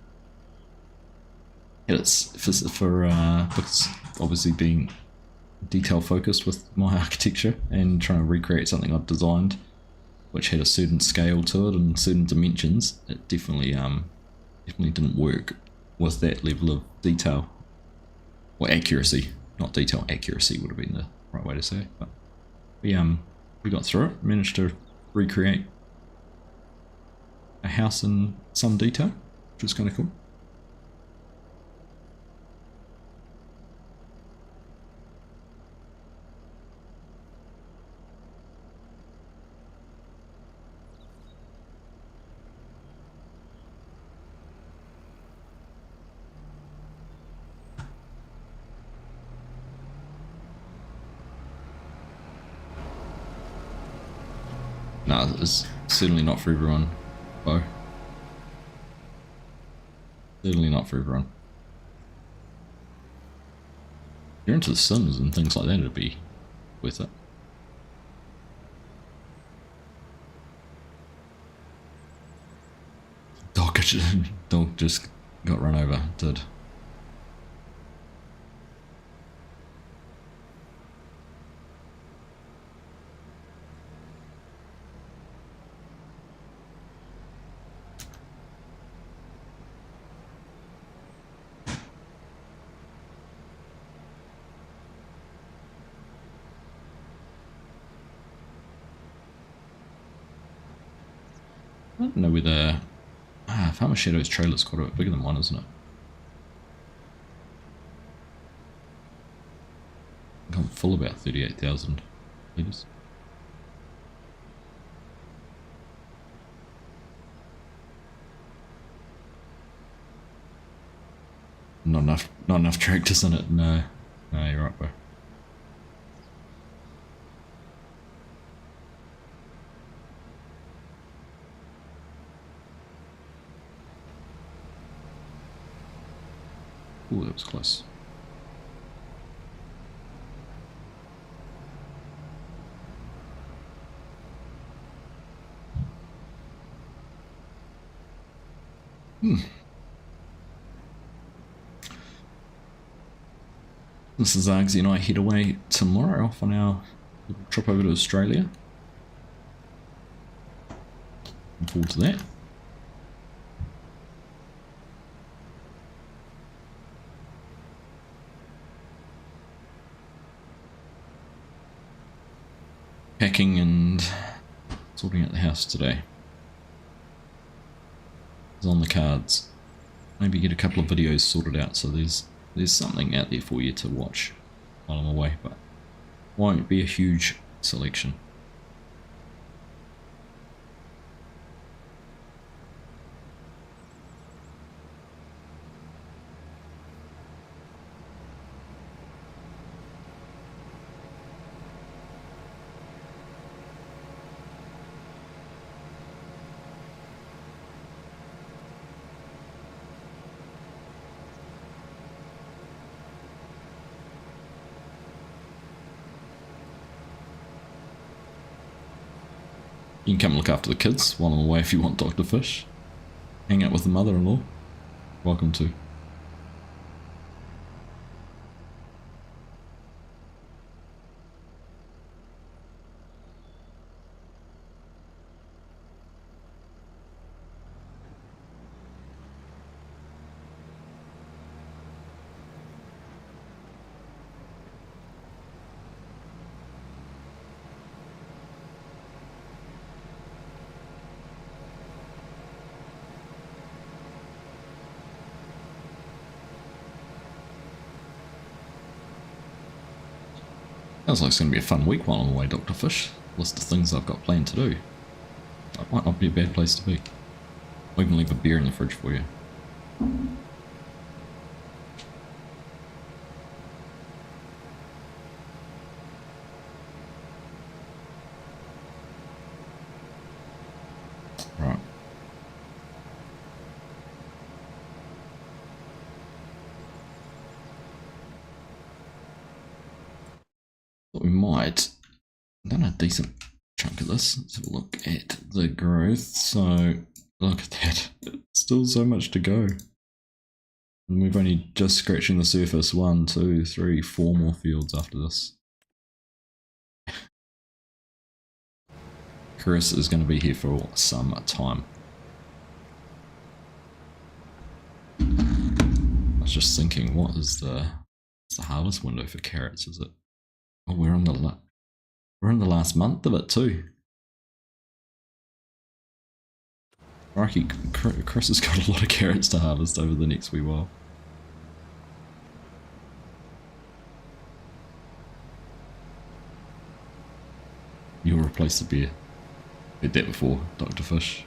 It's because obviously being detail focused with my architecture and trying to recreate something I've designed, which had a certain scale to it and certain dimensions. It definitely didn't work with that level of detail or accuracy. Not detail, accuracy would have been the right way to say it. But we got through it, managed to recreate a house in some detail, which was kind of cool. No, it's certainly not for everyone, Bo. Certainly not for everyone. If you're into the Sims and things like that, it'd be worth it. Dog just got run over, did. I don't know whether... Farmer Shadow's trailer's quite a bit bigger than one, isn't it? I think I'm full about 38,000 litres. Not enough tractors in it, no. No, you're right, bro. Ooh, that was close. This is Argsy and I head away tomorrow off on our little trip over to Australia. Looking forward to that. Packing and sorting out the house today. It's on the cards. Maybe get a couple of videos sorted out so there's something out there for you to watch while I'm away, but won't be a huge selection. You can come look after the kids while I'm away if you want, Dr. Fish. Hang out with the mother-in-law. Welcome to. Sounds like it's going to be a fun week while I'm away, Dr. Fish. List of things I've got planned to do. That might not be a bad place to be. I'll even leave a beer in the fridge for you. Right. Thought we might. I've done a decent chunk of this. Let's have a look at the growth. So, look at that. Still so much to go. And we've only just scratching the surface. 1, 2, 3, 4 more fields after this. Chris is going to be here for some time. I was just thinking, what's the harvest window for carrots? Is it? Oh, we're in the last month of it too. Crikey, Chris has got a lot of carrots to harvest over the next wee while. You'll replace the beer. Did that before, Dr. Fish.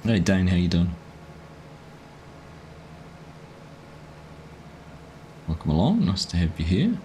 Hey Dane, how you doing? Welcome along, nice to have you here.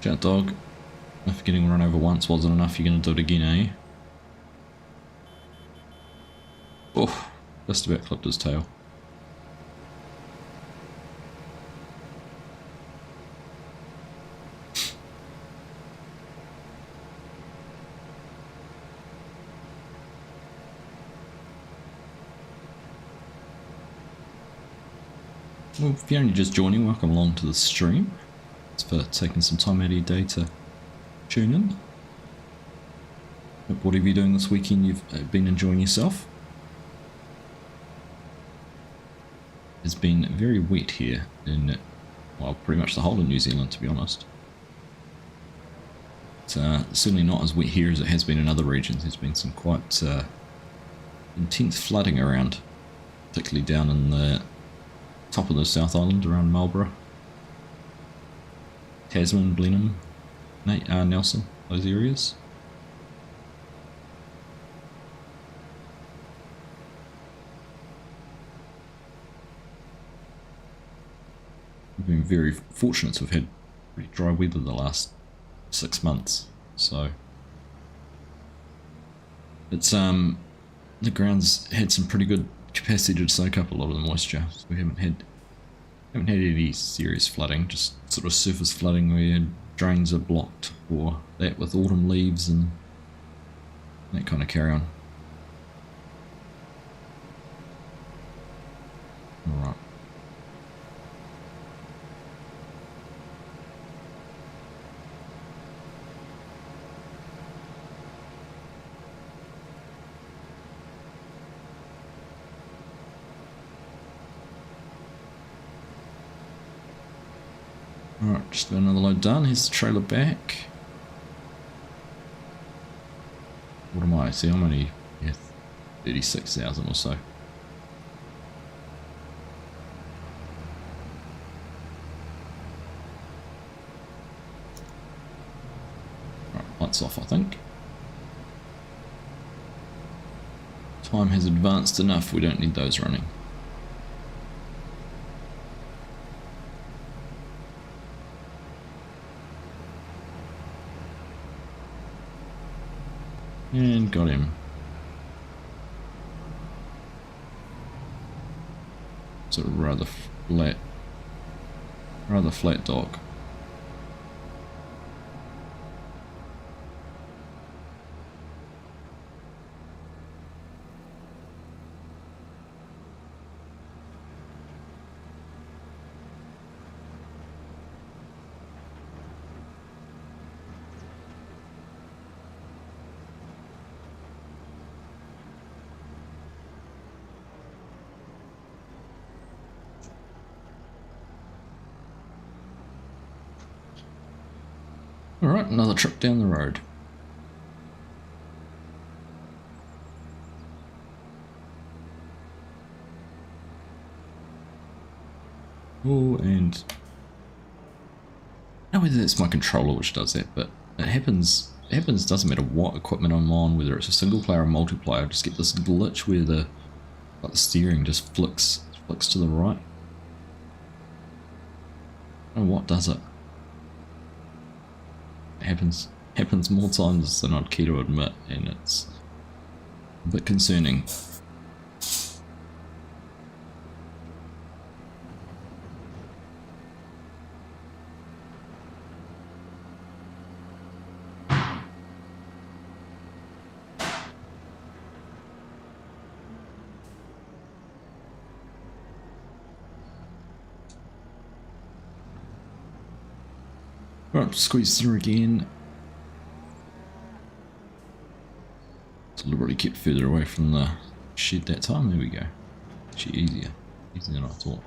Chat dog. If getting run over once wasn't enough, you're going to do it again, eh? Oh, just about clipped his tail. Well, if you're only just joining, welcome along to the stream. Thanks for taking some time out of your day to tune in. Hope whatever you're doing this weekend, you've been enjoying yourself. It's been very wet here in, well, pretty much the whole of New Zealand, to be honest. It's certainly not as wet here as it has been in other regions. There's been some quite intense flooding around, particularly down in the top of the South Island around Marlborough. Tasman, Blenheim, Nelson, those areas. We've been very fortunate to have had pretty dry weather the last 6 months, so it's the ground's had some pretty good capacity to soak up a lot of the moisture. So we haven't had any serious flooding, just sort of surface flooding where drains are blocked for that with autumn leaves and that kind of carry on. Alright. Alright, just got another load done. Here's the trailer back. What am I? See, I'm only 36,000 or so. Right, lights off, I think. Time has advanced enough, we don't need those running. And got him. Sort of rather flat dog. Alright, another trip down the road. Oh, and I don't know whether it's my controller which does that, but it happens doesn't matter what equipment I'm on, whether it's a single player or multiplayer. I just get this glitch where the steering just flicks to the right. I don't know what does it. It happens more times than I'd care to admit, and it's a bit concerning. Right, squeeze through again. Deliberately kept further away from the shed that time. There we go. Actually easier than I thought.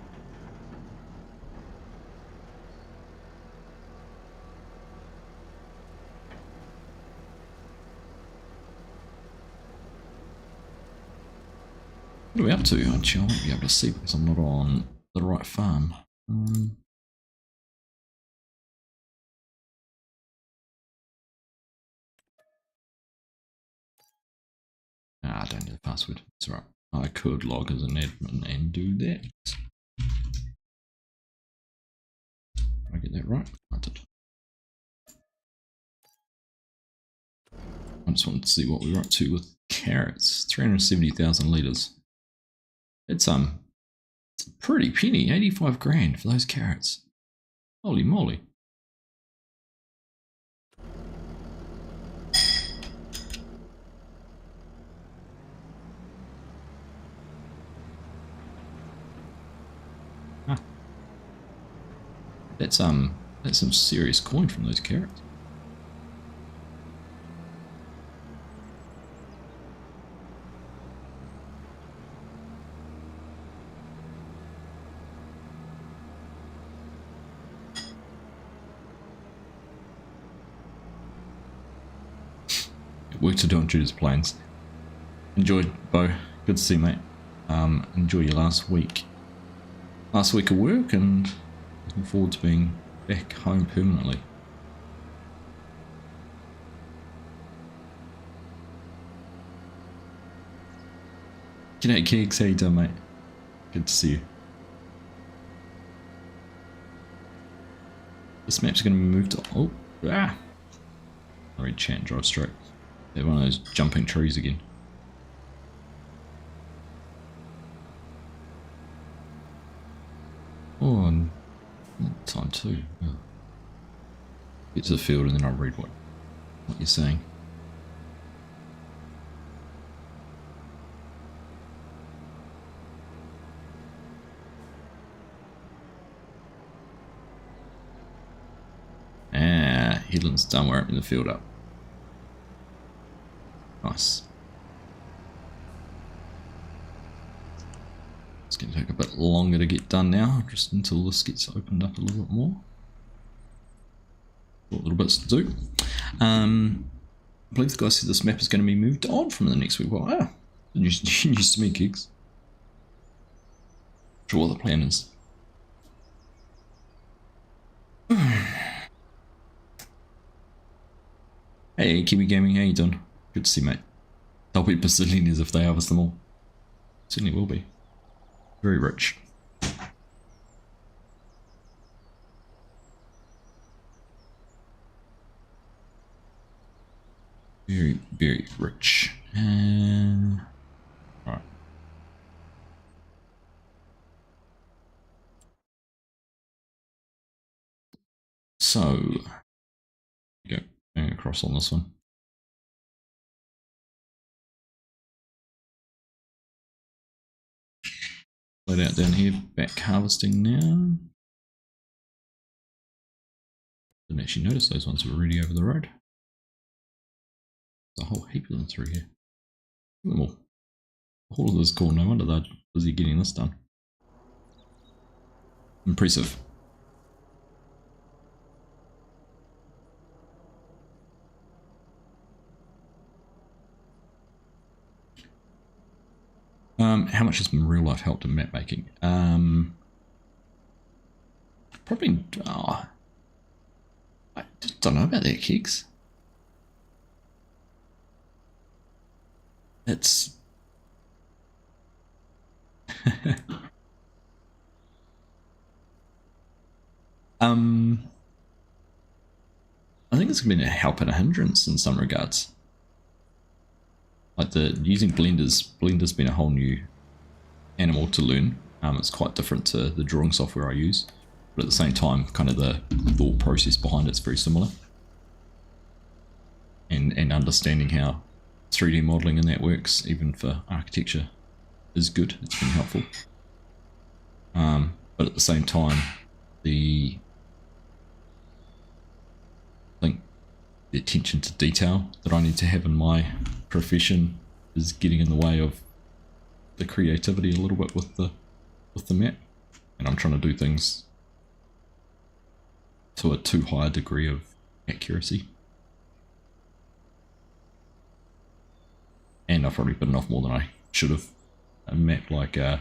What are we up to? Actually, I won't be able to see because I'm not on the right farm. I don't know the password. It's alright. I could log as an admin and do that. Did I get that right? I did. I just wanted to see what we were up to with carrots. 370,000 litres. It's a pretty penny, 85 grand for those carrots. Holy moly. Huh. That's some serious coin from those carrots. Work to do on Judah's Plains. Enjoy, Bo. Good to see you, mate. Enjoy your last week of work, and looking forward to being back home permanently. G'day, Keeks. How you doing, mate? Good to see you. This map's going to be moved to... Oh, I read chat and drive straight. They're one of those jumping trees again. Oh, and time too. Oh. Get to the field and then I'll read what you're saying. Headland's done. We're opening the field up. Nice. It's going to take a bit longer to get done now, just until this gets opened up a little bit more. Got little bits to do. I believe the guy said this map is going to be moved on from the next week. Well, news to me, gigs. Not sure what the plan is. Hey, Kiwi Gaming, how you doing? Good to see you, mate. They'll be Brazilians if they harvest them all. Certainly will be. Very rich. Very, very rich. Alright. So, go going across on this one. Laid out down here, back harvesting now. Didn't actually notice those ones were already over the road. There's a whole heap of them through here. Look at them all. All of this corn, no wonder they're busy getting this done. Impressive. How much has real life helped in map making? Probably, I just don't know about that, Kicks. It's... I think it's been a help and a hindrance in some regards. Like using Blender's been a whole new animal to learn. It's quite different to the drawing software I use, but at the same time, kind of the thought process behind it's very similar. And understanding how 3D modeling and that works, even for architecture, is good. It's been helpful. But at the same time, I think the attention to detail that I need to have in my profession is getting in the way of the creativity a little bit with the map, and I'm trying to do things to a too high a degree of accuracy. And I've probably bitten off more than I should have. A map like, as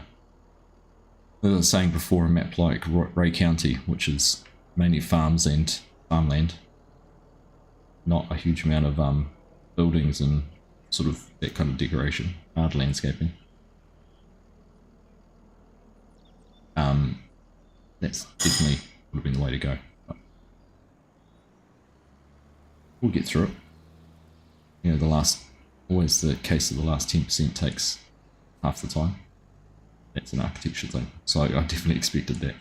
I was saying before, a map like Ray County, which is mainly farms and farmland, not a huge amount of buildings and sort of that kind of decoration, hard landscaping. That's definitely would have been the way to go. But we'll get through it. You know, always the case of the last 10% takes half the time. That's an architecture thing, so I definitely expected that.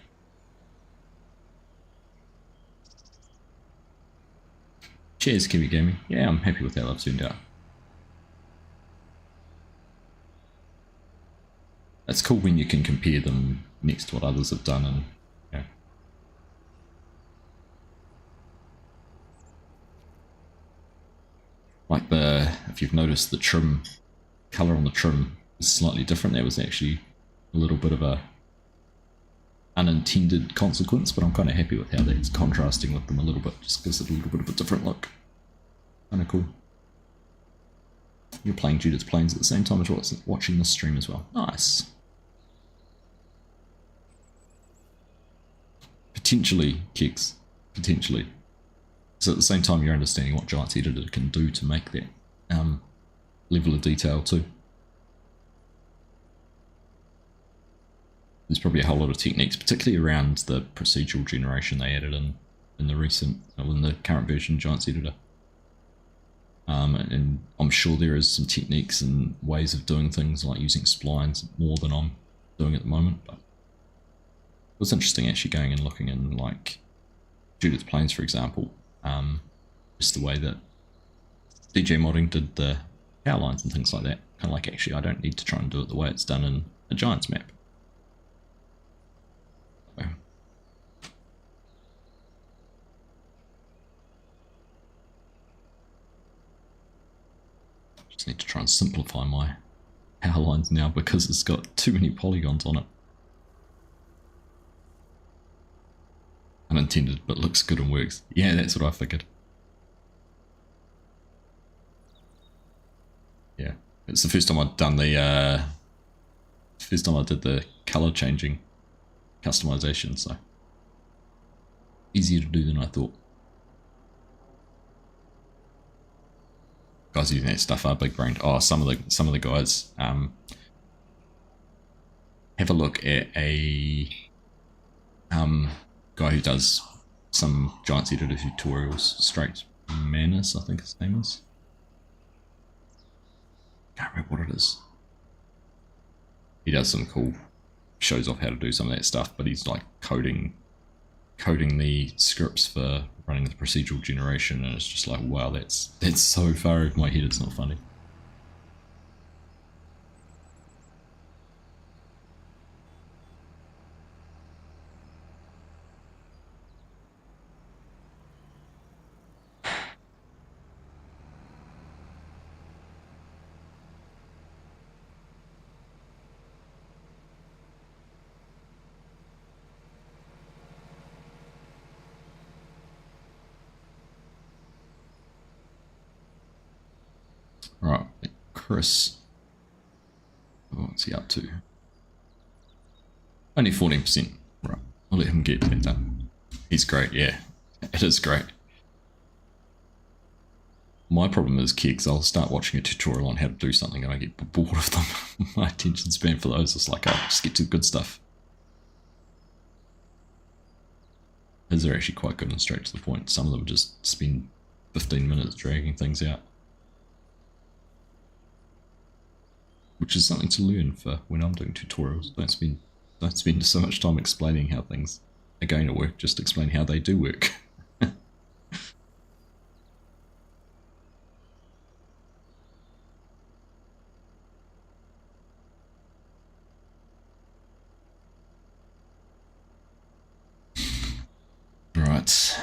Cheers, Kiwi Gaming. Yeah, I'm happy with how they've turned out. It's cool when you can compare them next to what others have done, and you know. Like if you've noticed, the trim color on the trim is slightly different. That was actually a little bit of a unintended consequence, but I'm kind of happy with how that's contrasting with them a little bit. Just gives it a little bit of a different look. Kind of cool. You're playing Judith's Plains at the same time as watching the stream as well. Nice. Potentially, Keks. Potentially. So at the same time, you're understanding what Giants Editor can do to make that level of detail too. There's probably a whole lot of techniques, particularly around the procedural generation they added in the recent, in the current version of Giants Editor. And I'm sure there is some techniques and ways of doing things like using splines more than I'm doing at the moment. But it was interesting actually going and looking in like Judith's Plains, for example. Just the way that DJ modding did the power lines and things like that. Kind of like, actually, I don't need to try and do it the way it's done in a Giants map. So, just need to try and simplify my power lines now because it's got too many polygons on it. Unintended, but looks good and works. Yeah, that's what I figured. Yeah, it's the first time I've done the first time I did the color changing customization, so easier to do than I thought. Guys using that stuff are big brained. Oh, some of the guys have a look at a guy who does some Giants Editor tutorials. Straight Manus, I think his name is. Can't remember what it is. He does some cool, shows off how to do some of that stuff, but he's like coding the scripts for running the procedural generation, and it's just like, wow, that's so far over my head, it's not funny. Right, Chris. Oh, What's he up to? Only 14%. Right, I'll let him get that done. He's great, yeah. It is great. My problem is kegs. I'll start watching a tutorial on how to do something and I get bored of them. My attention span for those is like, I'll just get to the good stuff. His are actually quite good and straight to the point. Some of them just spend 15 minutes dragging things out. Which is something to learn for when I'm doing tutorials. Don't spend so much time explaining how things are going to work, just explain how they do work. Right.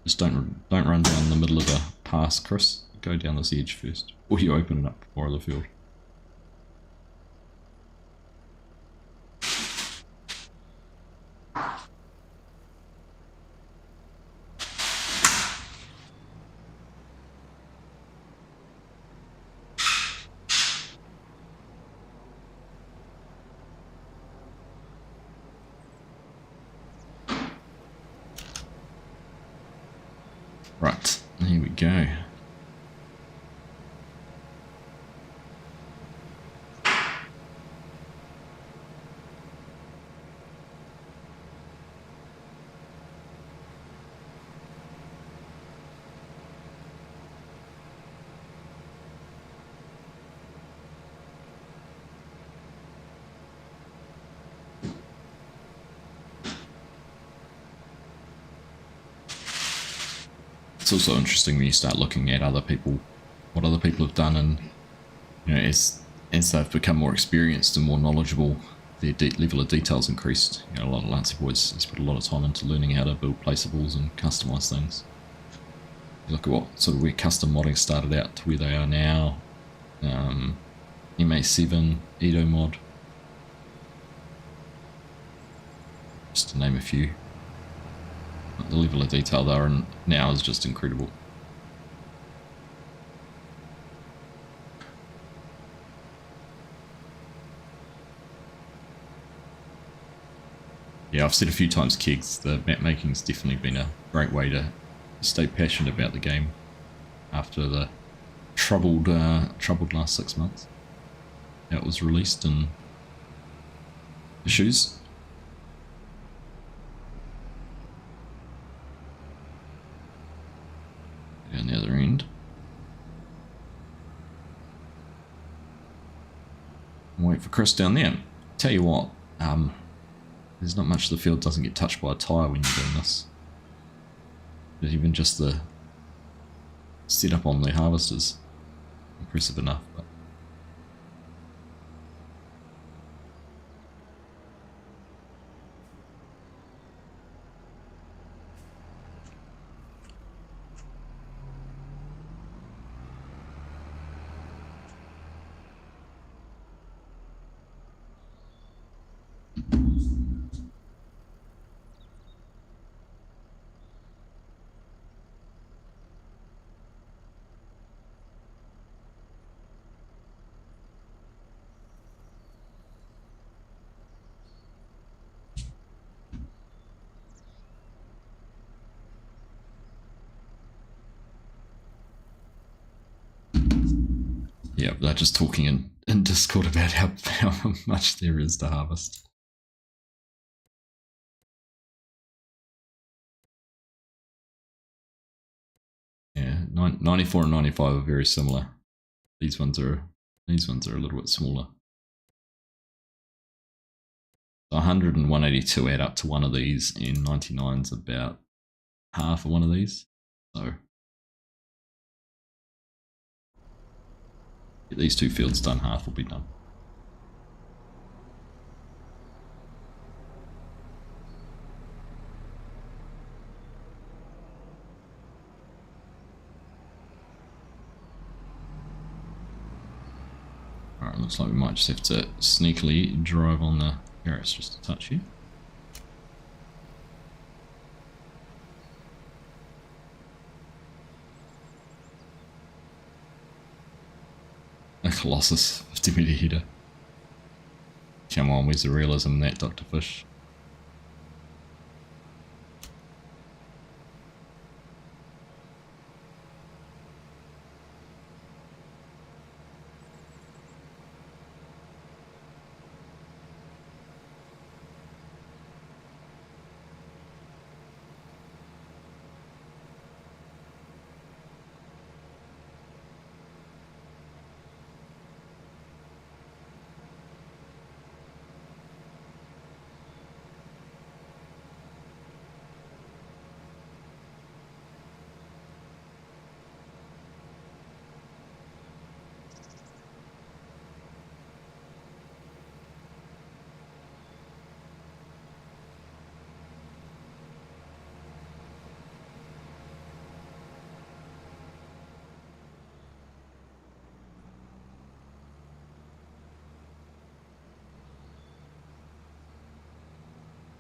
Just don't run down the middle of a pass, Chris. Go down this edge first. Or you open it up before the field. Right, here we go. It's also interesting when you start looking at other people, what other people have done, and you know, as they've become more experienced and more knowledgeable, their level of detail's increased. You know, a lot of Lancey boys has put a lot of time into learning how to build placeables and customize things. You look at what sort of where custom modding started out to where they are now. MA7, Edo mod, just to name a few. The level of detail they're in now is just incredible. Yeah, I've said a few times, kegs, the map making's definitely been a great way to stay passionate about the game after the troubled last 6 months. It was released and issues. Down the other end. Wait for Chris down there. Tell you what, there's not much of the field doesn't get touched by a tyre when you're doing this. But even just the setup on the harvesters, impressive enough. But yeah, they're just talking in Discord about how much there is to harvest. Yeah, 94 and 95 are very similar. These ones are a little bit smaller. 100 and 182 add up to one of these, and 99's about half of one of these. So get these two fields done, half will be done. Alright, looks like we might just have to sneakily drive on the carrots just a touch here. A Colossus, 50-meter header. Come on, where's the realism in that, Dr. Fish?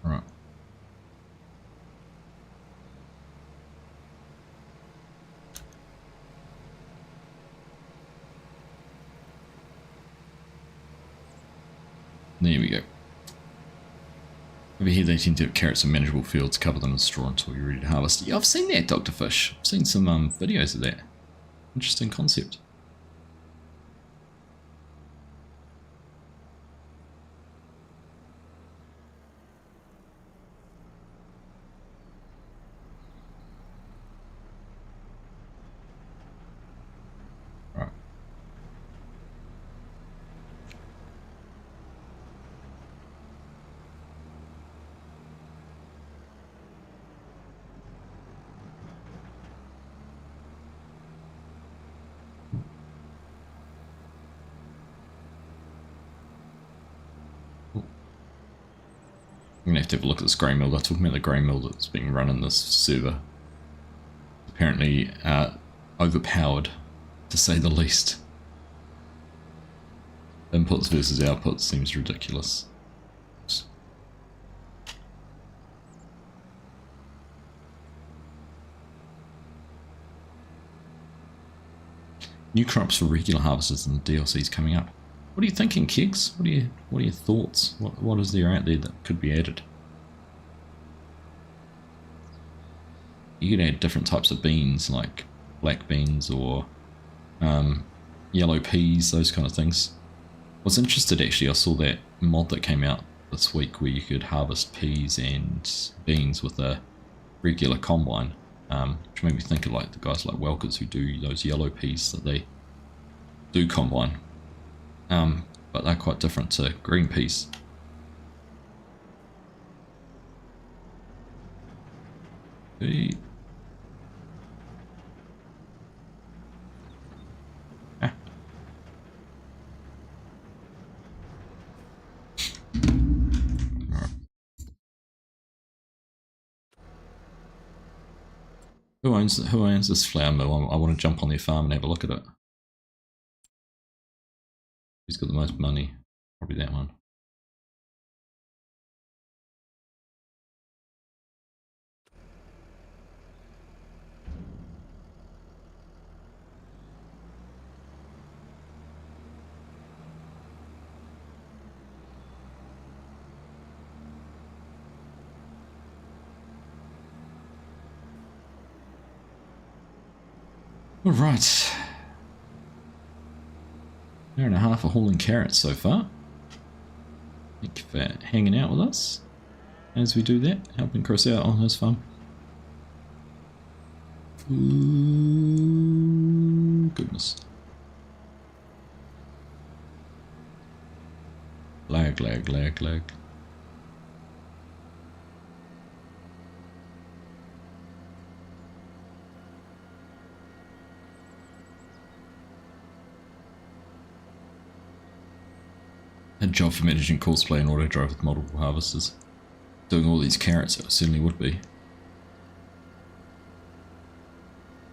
Right. There we go. Over here they tend to have carrots in manageable fields, cover them in straw until you're ready to harvest. Yeah, I've seen that, Dr. Fish. I've seen some videos of that. Interesting concept. Right. I'm going to have a look at this grain mill. They're talking about the grain mill that's being run in this server. Apparently overpowered, to say the least. Inputs versus outputs seems ridiculous. New crops for regular harvesters and the DLCs coming up. What are you thinking, Kegs? What are your thoughts? What is there out there that could be added? You could add different types of beans, like black beans or yellow peas, those kind of things. I was interested actually, I saw that mod that came out this week where you could harvest peas and beans with a regular combine, which made me think of like the guys like Welkers who do those yellow peas that they do combine. But they're quite different to green peas. Ah. Who owns this flour mill? I want to jump on their farm and have a look at it. Who's got the most money? Probably that one. Alright. Hour and a half of hauling carrots so far. Thank you for hanging out with us as we do that, helping Chris out on his farm. Ooh, goodness. Lag. A job for managing cosplay and auto drive with multiple harvesters. Doing all these carrots, it certainly would be.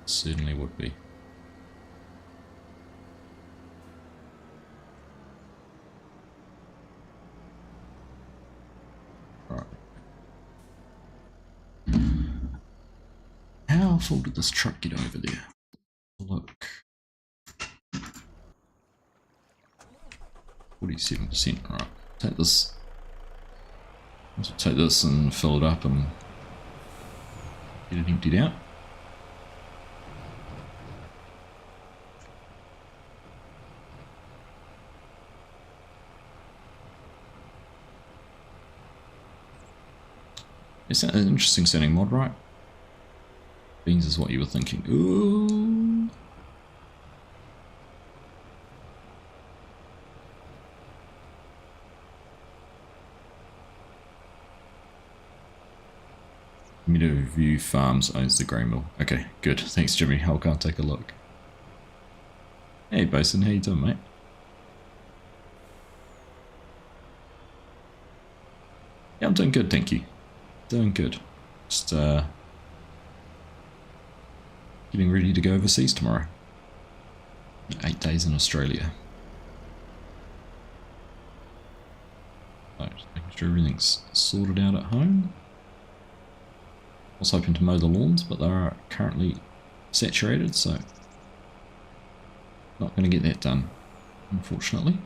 Certainly would be. Right. How far did this truck get over there? Look. 47%. Alright, take this. Let's take this and fill it up and get it emptied out. It's an interesting sounding mod, right? Beans is what you were thinking. Ooh. Meadowview Farms owns the grain mill. Okay, good. Thanks, Jimmy. I'll go and take a look. Hey, Bosun, how you doing, mate? Yeah, I'm doing good, thank you. Doing good. Just getting ready to go overseas tomorrow. 8 days in Australia. Right, just making sure everything's sorted out at home. I was hoping to mow the lawns, but they are currently saturated, so not going to get that done, unfortunately.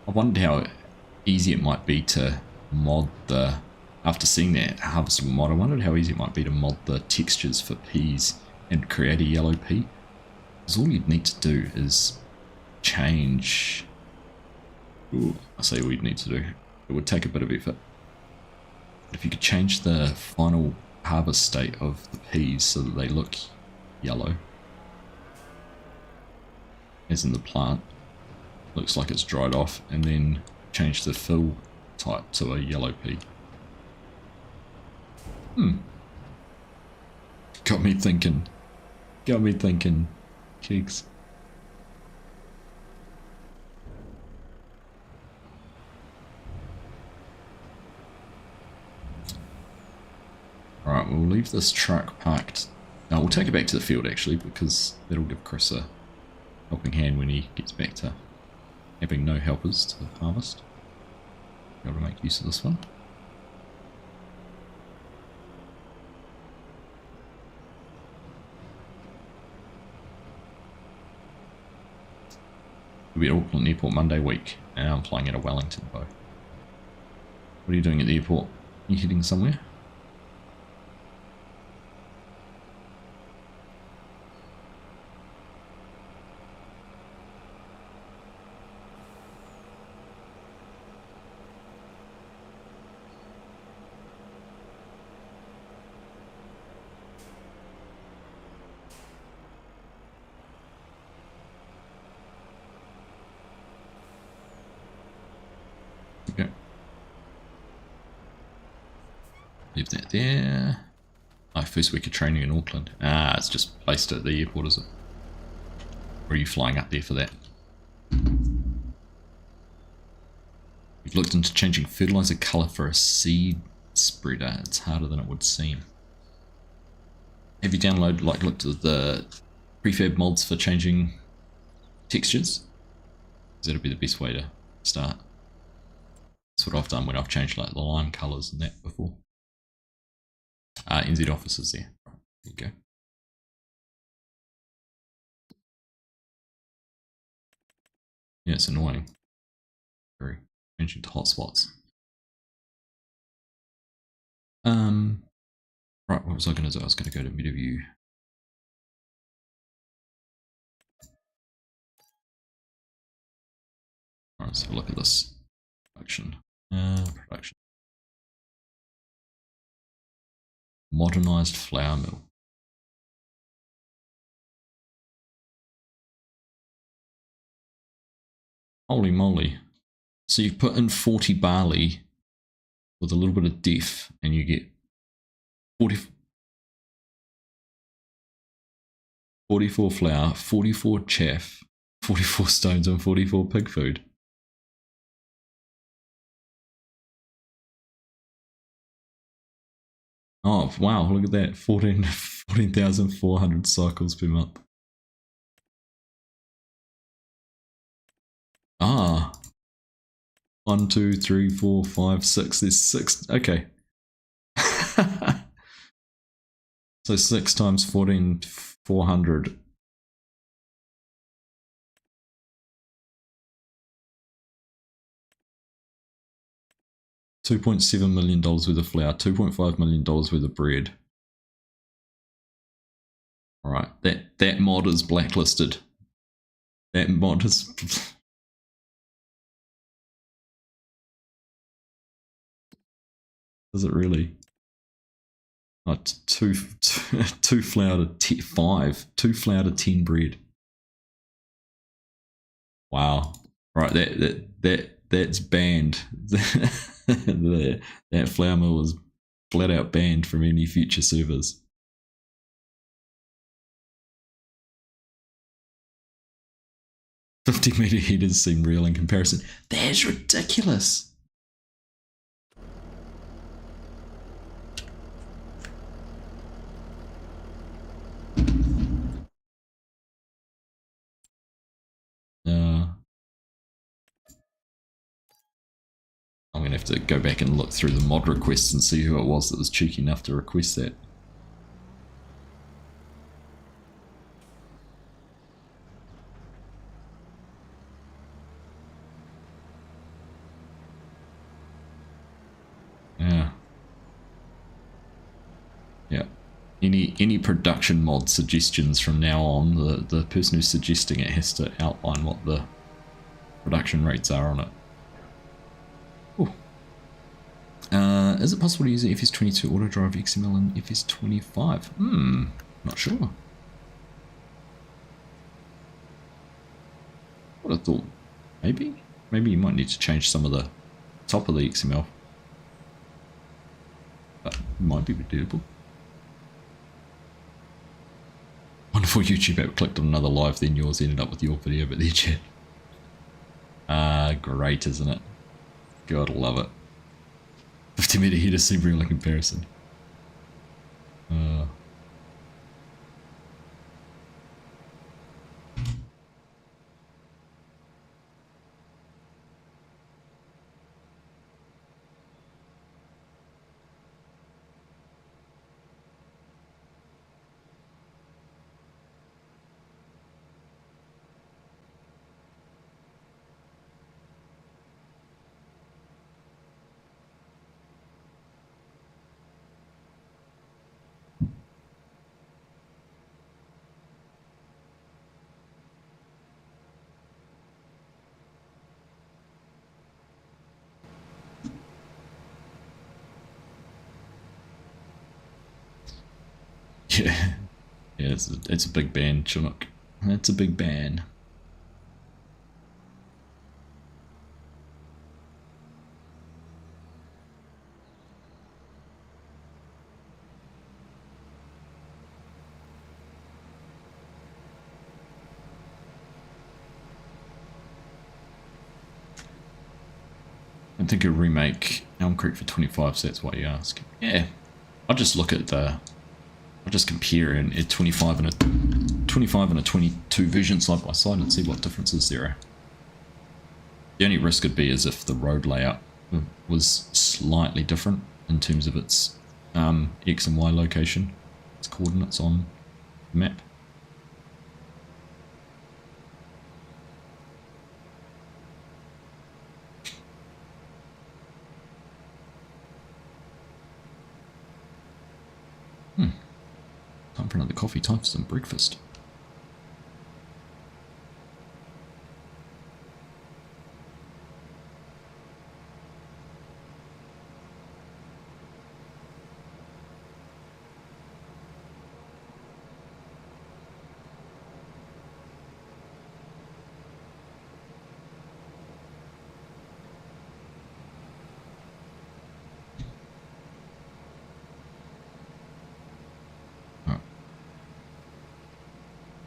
I wondered how easy it might be to mod the, after seeing that harvestable mod, I wondered how easy it might be to mod the textures for peas and create a yellow pea. Because all you'd need to do is change, I say all you'd need to do, it would take a bit of effort. But if you could change the final harvest state of the peas so that they look yellow, as in the plant, looks like it's dried off, and then change the fill type to a yellow pea. Got me thinking. Cheeks. Alright, we'll leave this truck parked. No, we'll take it back to the field actually, because that'll give Chris a helping hand when he gets back to having no helpers to harvest. Be able to make use of this one. We'll be at Auckland Airport Monday week, and I'm flying out of Wellington though. What are you doing at the airport? Are you heading somewhere? Okay. Leave that there. My first week of training in Auckland. Ah, it's just placed at the airport, is it? Or are you flying up there for that? We've looked into changing fertilizer colour for a seed spreader. It's harder than it would seem. Have you downloaded, looked at the prefab mods for changing textures? That'll be the best way to start. That's what I've done when I've changed like the lime colours and that before. NZ office is there. There you go. Yeah, it's annoying. Very changing to hotspots. Right, what was I going to do? I was going to go to Meadowview. Alright, so look at this. Production. Production. Modernized flour mill. Holy moly. So you put in 40 barley with a little bit of def and you get 44 flour, 44 chaff, 44 stones and 44 pig food. Oh wow, look at that, 14,400 cycles per month. Ah, 1, 2, 3, 4, 5, 6. There's 6. Okay. So 6 times 14, 400. $2.7 million worth of flour, $2.5 million worth of bread. Alright, that mod is blacklisted. That mod is... Is it really? Oh, two flour to 5. 2 flour to 10 bread. Wow. Right, that's banned. That flour mill was flat out banned from any future servers. 50-meter heaters seem real in comparison. That's ridiculous. I'm going to have to go back and look through the mod requests and see who it was that was cheeky enough to request that. Yeah. Yeah. Any production mod suggestions from now on, the person who's suggesting it has to outline what the production rates are on it. Ooh. Is it possible to use the FS22 auto drive XML and FS25? Not sure. What I thought, maybe you might need to change some of the top of the XML. But it might be doable. Wonderful YouTube app, clicked on another live, then yours ended up with your video, but there chat. Great, isn't it? God, love it. 50-meter heater seem real in comparison. Yeah, it's a big ban, Chinook. It's a big ban. I think a remake Elm Creek for 25, so that's why you ask. Yeah, I'll just look at the. I'll just compare a 25 and a 22 version side by side and see what differences there are. The only risk could be is if the road layout was slightly different in terms of its X and Y location, its coordinates on the map. Time for another coffee, time for some breakfast.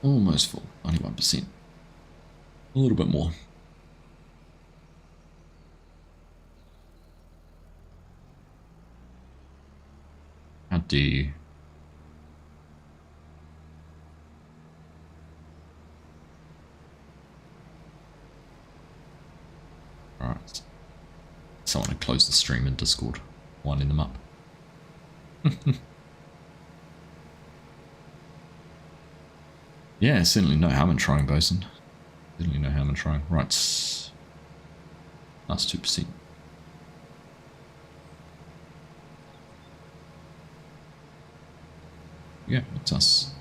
Almost full, 91%. A little bit more. How dare you? Alright. someone had closed the stream in Discord, winding them up. Yeah, certainly no harm in trying, Bosun. Certainly no harm in trying. Right. Last 2%. Yeah, it's us.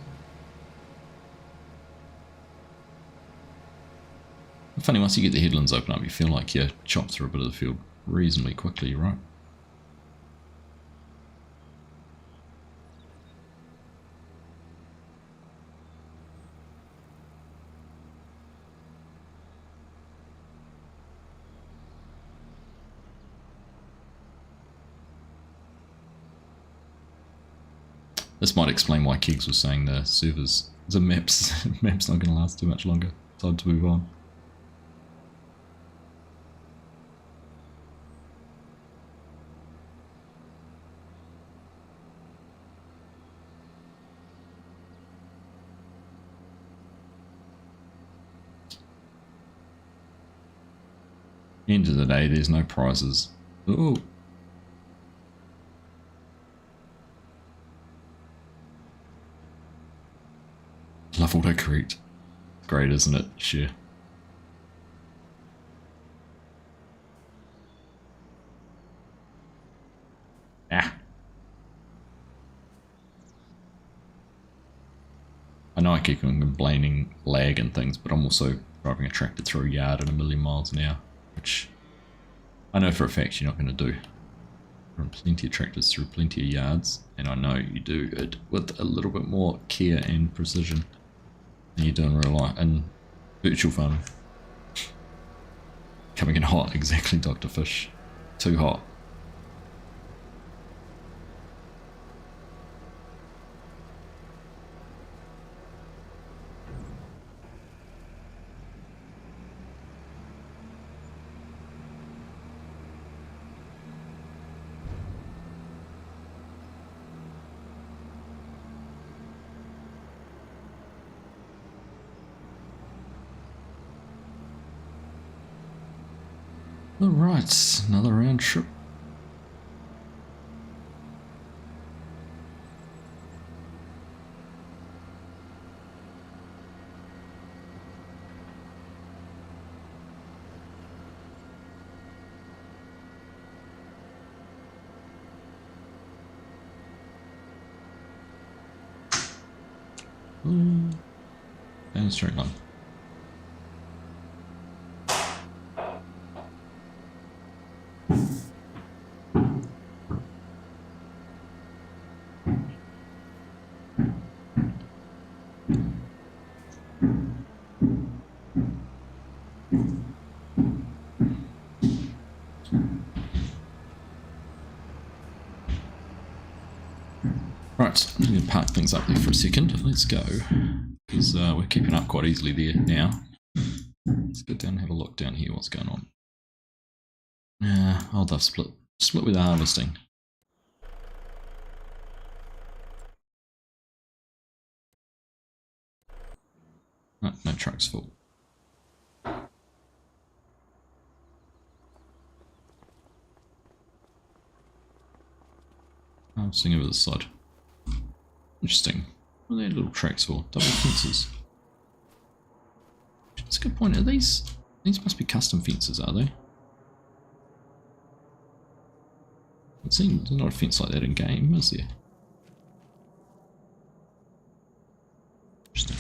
Funny, once you get the headlands open up, you feel like you chop through a bit of the field reasonably quickly, right? This might explain why Kegs was saying the servers, the map's not going to last too much longer. Time to move on. End of the day, there's no prizes. Ooh. Love autocorrect. Great, isn't it? Sure. Ah. I know I keep complaining lag and things, but I'm also driving a tractor through a yard at 1,000,000 miles an hour, which I know for a fact you're not going to do. Run plenty of tractors through plenty of yards, and I know you do it with a little bit more care and precision than you do in real life and virtual farming. Coming in hot, exactly, Dr. Fish. Too hot. Alright, another round trip. Ooh. And straight line. Right, I'm going to park things up there for a second. Let's go, because we're keeping up quite easily there now. Let's go down and have a look down here, what's going on. Oh, they've split with the harvesting. Oh, no trucks full. Harvesting over the side. Interesting. What are their little tracks for? Double fences. That's a good point. Are these must be custom fences, are they? It seems there's not a fence like that in game, is there? Interesting.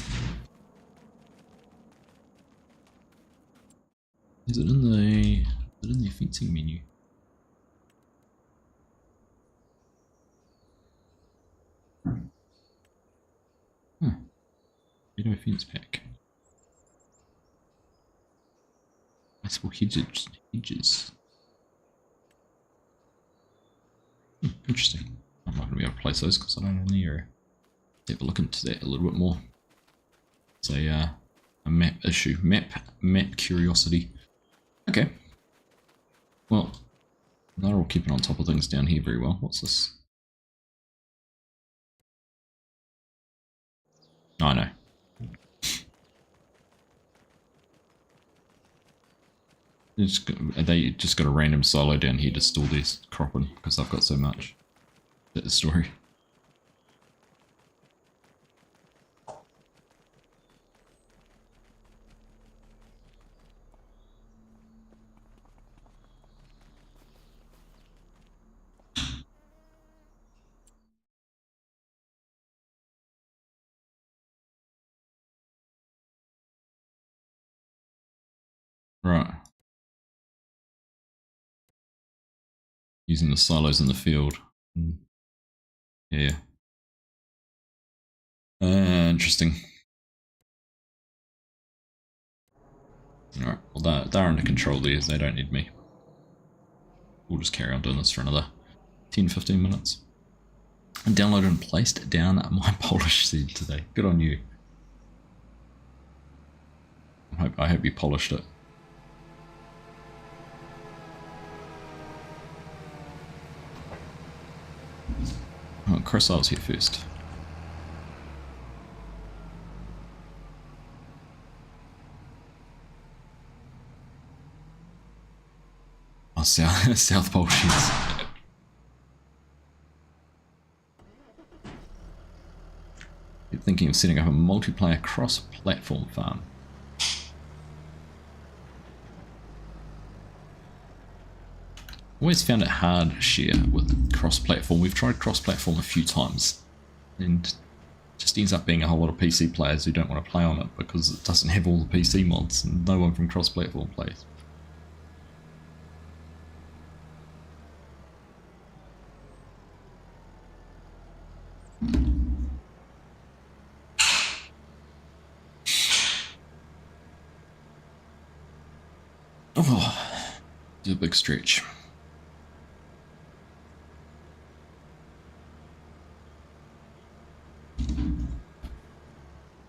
Is it in the fencing menu? Huh. Video fence pack. Flexible hedges. Interesting. I'm not going to be able to place those because I don't know the area. Let's have a look into that a little bit more. It's a map issue. Map curiosity. Okay. Well, they're all keeping on top of things down here very well. What's this? Oh, I know. They just got a random silo down here to store these cropping because I've got so much. That's the story. Right. Using the silos in the field. Yeah. Interesting. Alright, well they're under control there, they don't need me. We'll just carry on doing this for another 10-15 minutes. I downloaded and placed down my polish seed today. Good on you. I hope you polished it. Oh, Chris, I was here first. Oh, South Pole sheets. You're thinking of setting up a multiplayer cross-platform farm. Always found it hard share with cross-platform. We've tried cross-platform a few times, and just ends up being a whole lot of PC players who don't want to play on it because it doesn't have all the PC mods and no one from cross-platform plays. Oh, do a big stretch.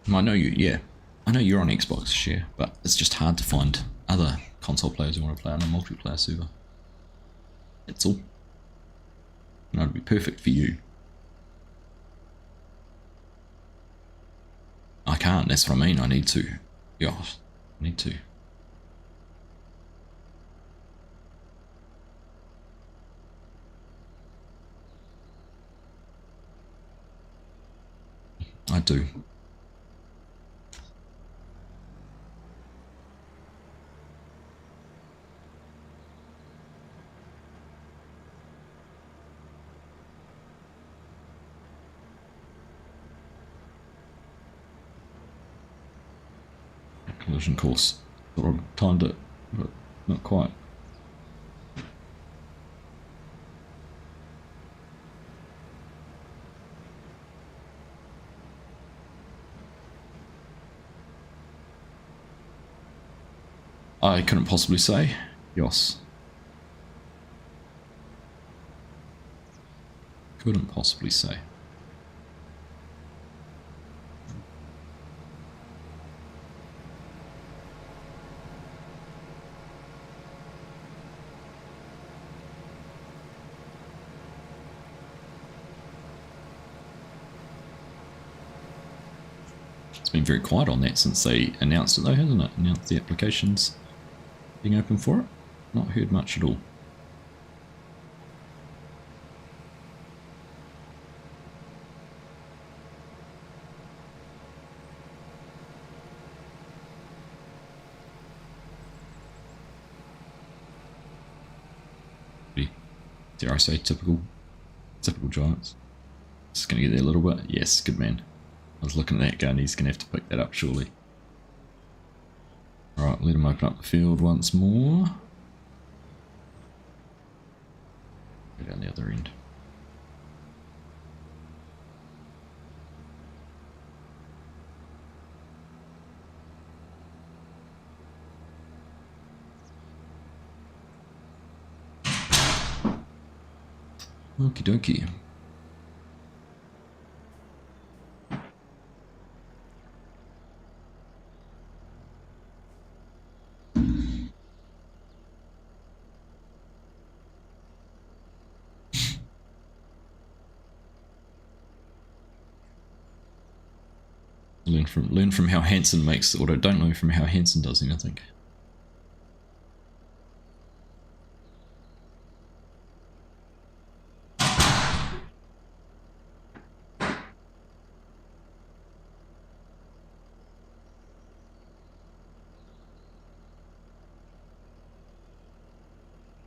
I know I know you're on Xbox, share, but it's just hard to find other console players who want to play on a multiplayer server. That's all. And it'd be perfect for you. I can't, that's what I mean, I need to. Yeah, I need to. I do. Collision course. Thought I'd timed it, but not quite. I couldn't possibly say. Yes. Couldn't possibly say. It's been very quiet on that since they announced it though, hasn't it? Announced the applications being open for it. Not heard much at all. Dare I say typical Giants. Just gonna get there a little bit. Yes, good man. I was looking at that gun, he's gonna have to pick that up surely. Alright, let him open up the field once more. Go down the other end. Okie dokie. Learn from how Hansen makes, or don't learn from how Hansen does anything.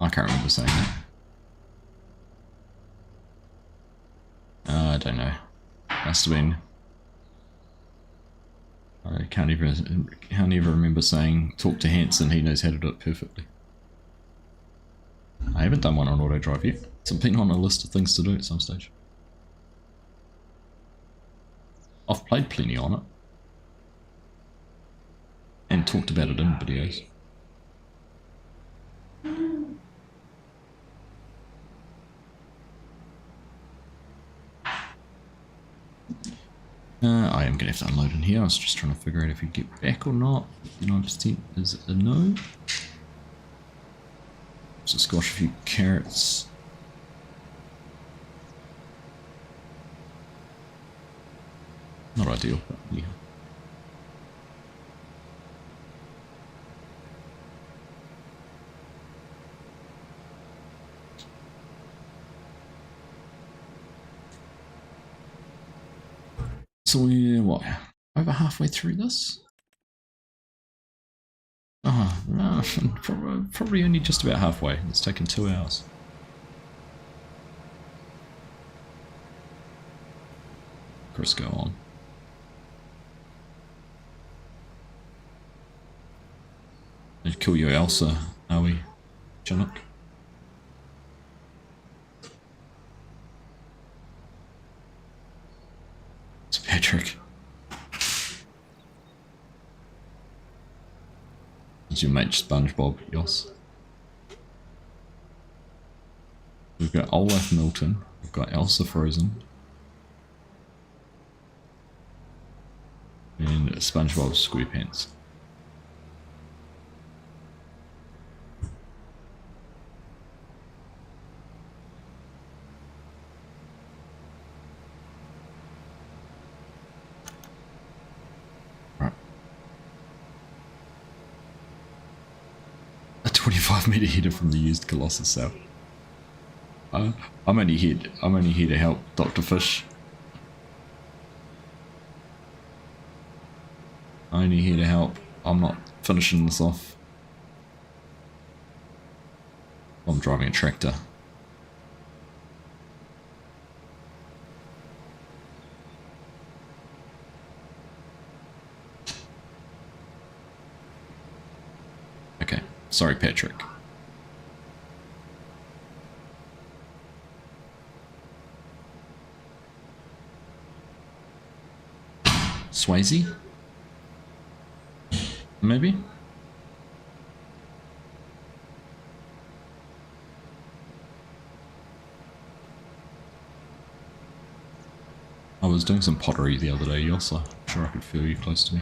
I can't remember saying that. I don't know. Must have been. I can't even remember saying talk to Hanson, he knows how to do it perfectly. I haven't done one on auto drive yet. It's been on a list of things to do at some stage. I've played plenty on it. And talked about it in videos. I am going to have to unload in here. I was just trying to figure out if you get back or not. 9% is a no. So squash a few carrots. Not ideal, but yeah. So we're, what, over halfway through this? Oh, no, probably only just about halfway. It's taken 2 hours. Chris, go on. I'd kill you, Elsa, are we, Chinook? It's Patrick. It's your mate SpongeBob, yes. We've got Olaf Milton, we've got Elsa Frozen, and SpongeBob SquarePants. Right. A 25-meter header from the used Colossus cell. I'm only here to help Dr. Fish. I'm only here to help. I'm not finishing this off. I'm driving a tractor. Okay, sorry Patrick. Swayze? Maybe? I was doing some pottery the other day, Yossa. I'm sure I could feel you close to me.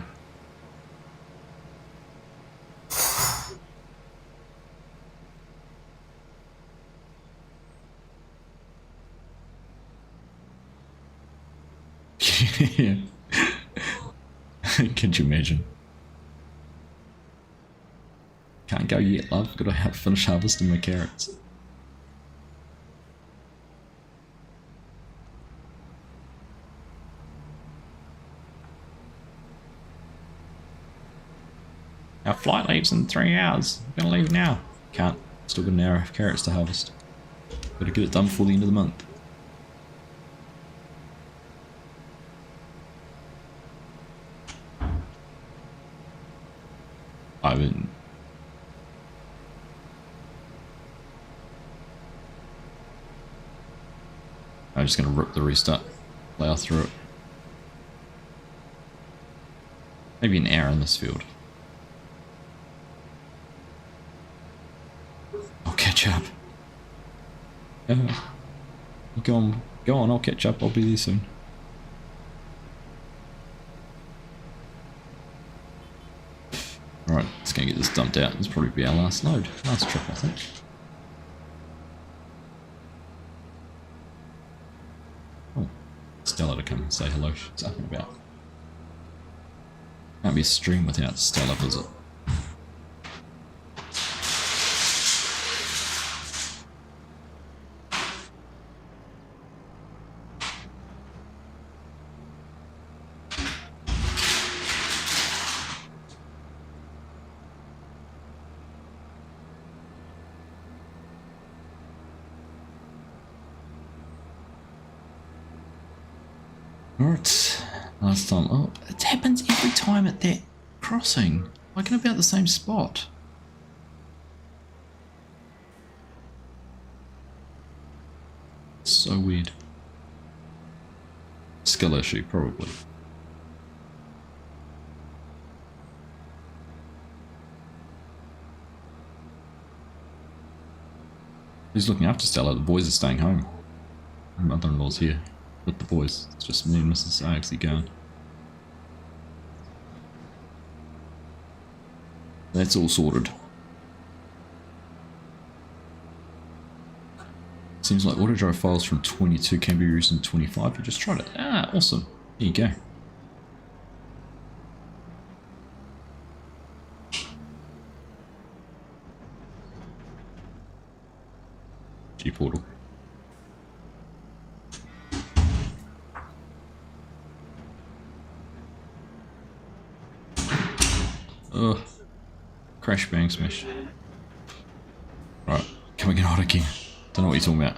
Yeah. Could you imagine? Can't go yet, love. Gotta finish harvesting my carrots. Our flight leaves in 3 hours. I'm gonna leave now. Can't. Still got an hour of carrots to harvest. Gotta get it done before the end of the month. I'm just gonna rip the restart, plow through it. Maybe an hour in this field. I'll catch up. Go on, I'll catch up, I'll be there soon. Alright, let's go get this dumped out. This will probably be our last load. Nice trip, I think. Oh, Stella to come and say hello. She's up and about. Can't be a stream without Stella, is it? Alright, last time. Oh, it happens every time at that crossing. Like in about the same spot. So weird. Skill issue, probably. Who's looking after Stella? The boys are staying home. My mother-in-law's here with the boys. It's just me and Mrs. Argsy going. That's all sorted. Seems like auto drive files from 22 can be used in 25. You just tried it. Ah, awesome. There you go. Portal. Ugh. Crash, bang, smash. Right, coming out again. Don't know what you're talking about.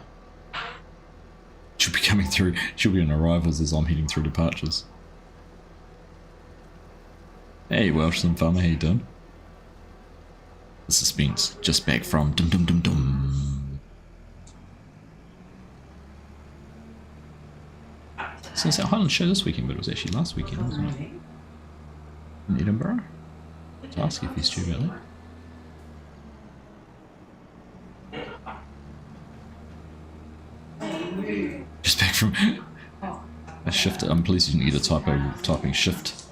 Should be coming through. Should be on arrivals as I'm heading through departures. Hey, Welshman farmer, how you doing? The suspense. Just back from dum dum dum dum. So it's at Highland show this weekend, but it was actually last weekend, wasn't it? In Edinburgh? To ask if he's due about that. Just back from a shift. I'm pleased you didn't get a typo typing shift.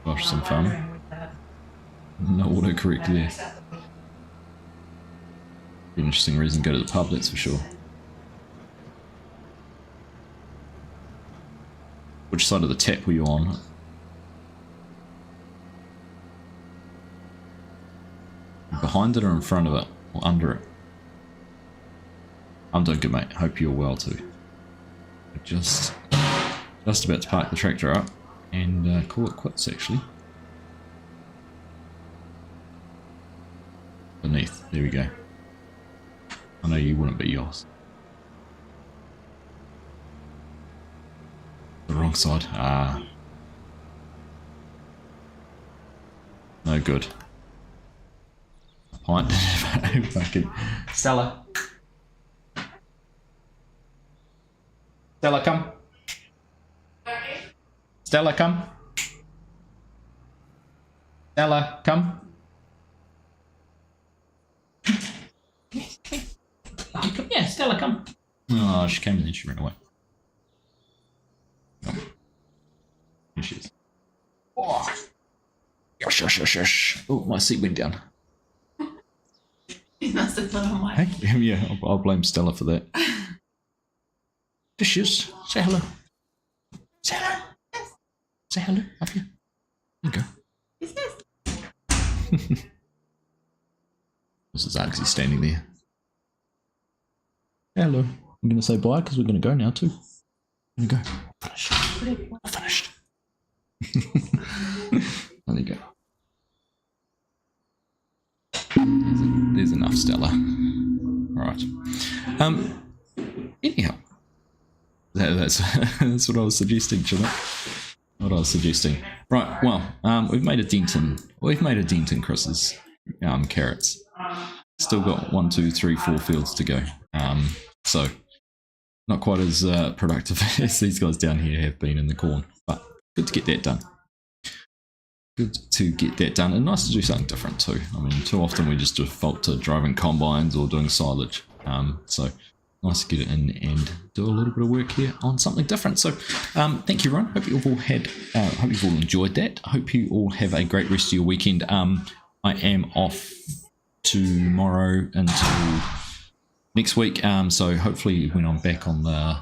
Gosh, some fun. No autocorrect there. Be an interesting reason to go to the pub, that's for sure. Which side of the tap were you on? Behind it or in front of it? Or under it? I'm doing good, mate. Hope you're well too. Just about to park the tractor up and call it quits, actually. Beneath. There we go. I know you wouldn't be yours. The wrong side. Ah. No good. Pint. Fucking Stella. Stella, come. Stella, come. Stella, come. Yeah, Stella, come. Oh, she came and then she ran away. Oh. Here she is. Oh. Yosh, yosh, yosh, yosh. Oh, my seat went down. You must have put on my... Hey, yeah, I'll blame Stella for that. There she is. Say hello. Say hello. Say hello. Up here. There you go. Is this? Mrs. Argsy standing there. Hello. I'm going to say bye because we're going to go now too. I'm going to go. Finished. There you go. There's enough, Stella. Alright. Anyhow. That's what I was suggesting, shouldn't it? What I was suggesting. Right, well, we've made a dent in Chris's carrots. Still got 1, 2, 3, 4 fields to go. So not quite as productive as these guys down here have been in the corn, but good to get that done. Good to get that done, and nice to do something different too. I mean, too often we just default to driving combines or doing silage. So nice to get it in and do a little bit of work here on something different. So thank you, everyone. Hope you've all enjoyed that. Hope you all have a great rest of your weekend. I am off tomorrow until next week. So hopefully when I'm back on the,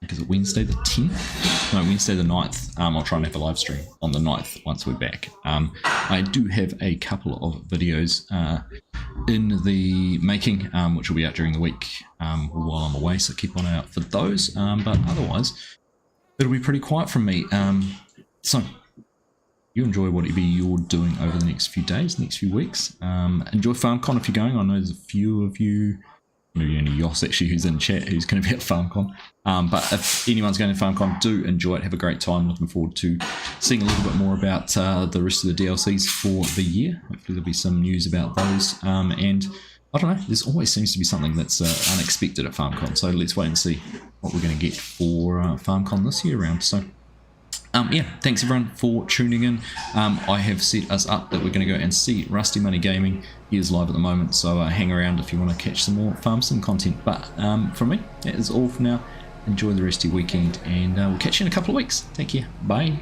is it Wednesday the 10th? No, Wednesday the 9th. I'll try and have a live stream on the 9th once we're back. I do have a couple of videos in the making, which will be out during the week while I'm away, so keep an eye out for those. But otherwise, it'll be pretty quiet from me. So you enjoy whatever you're doing over the next few days, next few weeks. Enjoy FarmCon if you're going. I know there's a few of you maybe only Yoss actually who's in chat who's going to be at FarmCon. But if anyone's going to FarmCon, do enjoy it. Have a great time. Looking forward to seeing a little bit more about the rest of the DLCs for the year. Hopefully there'll be some news about those. And I don't know, there's always seems to be something that's unexpected at FarmCon. So let's wait and see what we're going to get for FarmCon this year round. So yeah, thanks everyone for tuning in. I have set us up that we're going to go and see Rusty Money Gaming. He is live at the moment, so hang around if you want to catch some more Farm Sim content. But from me, that is all for now. Enjoy the rest of your weekend, and we'll catch you in a couple of weeks. Take care. Bye.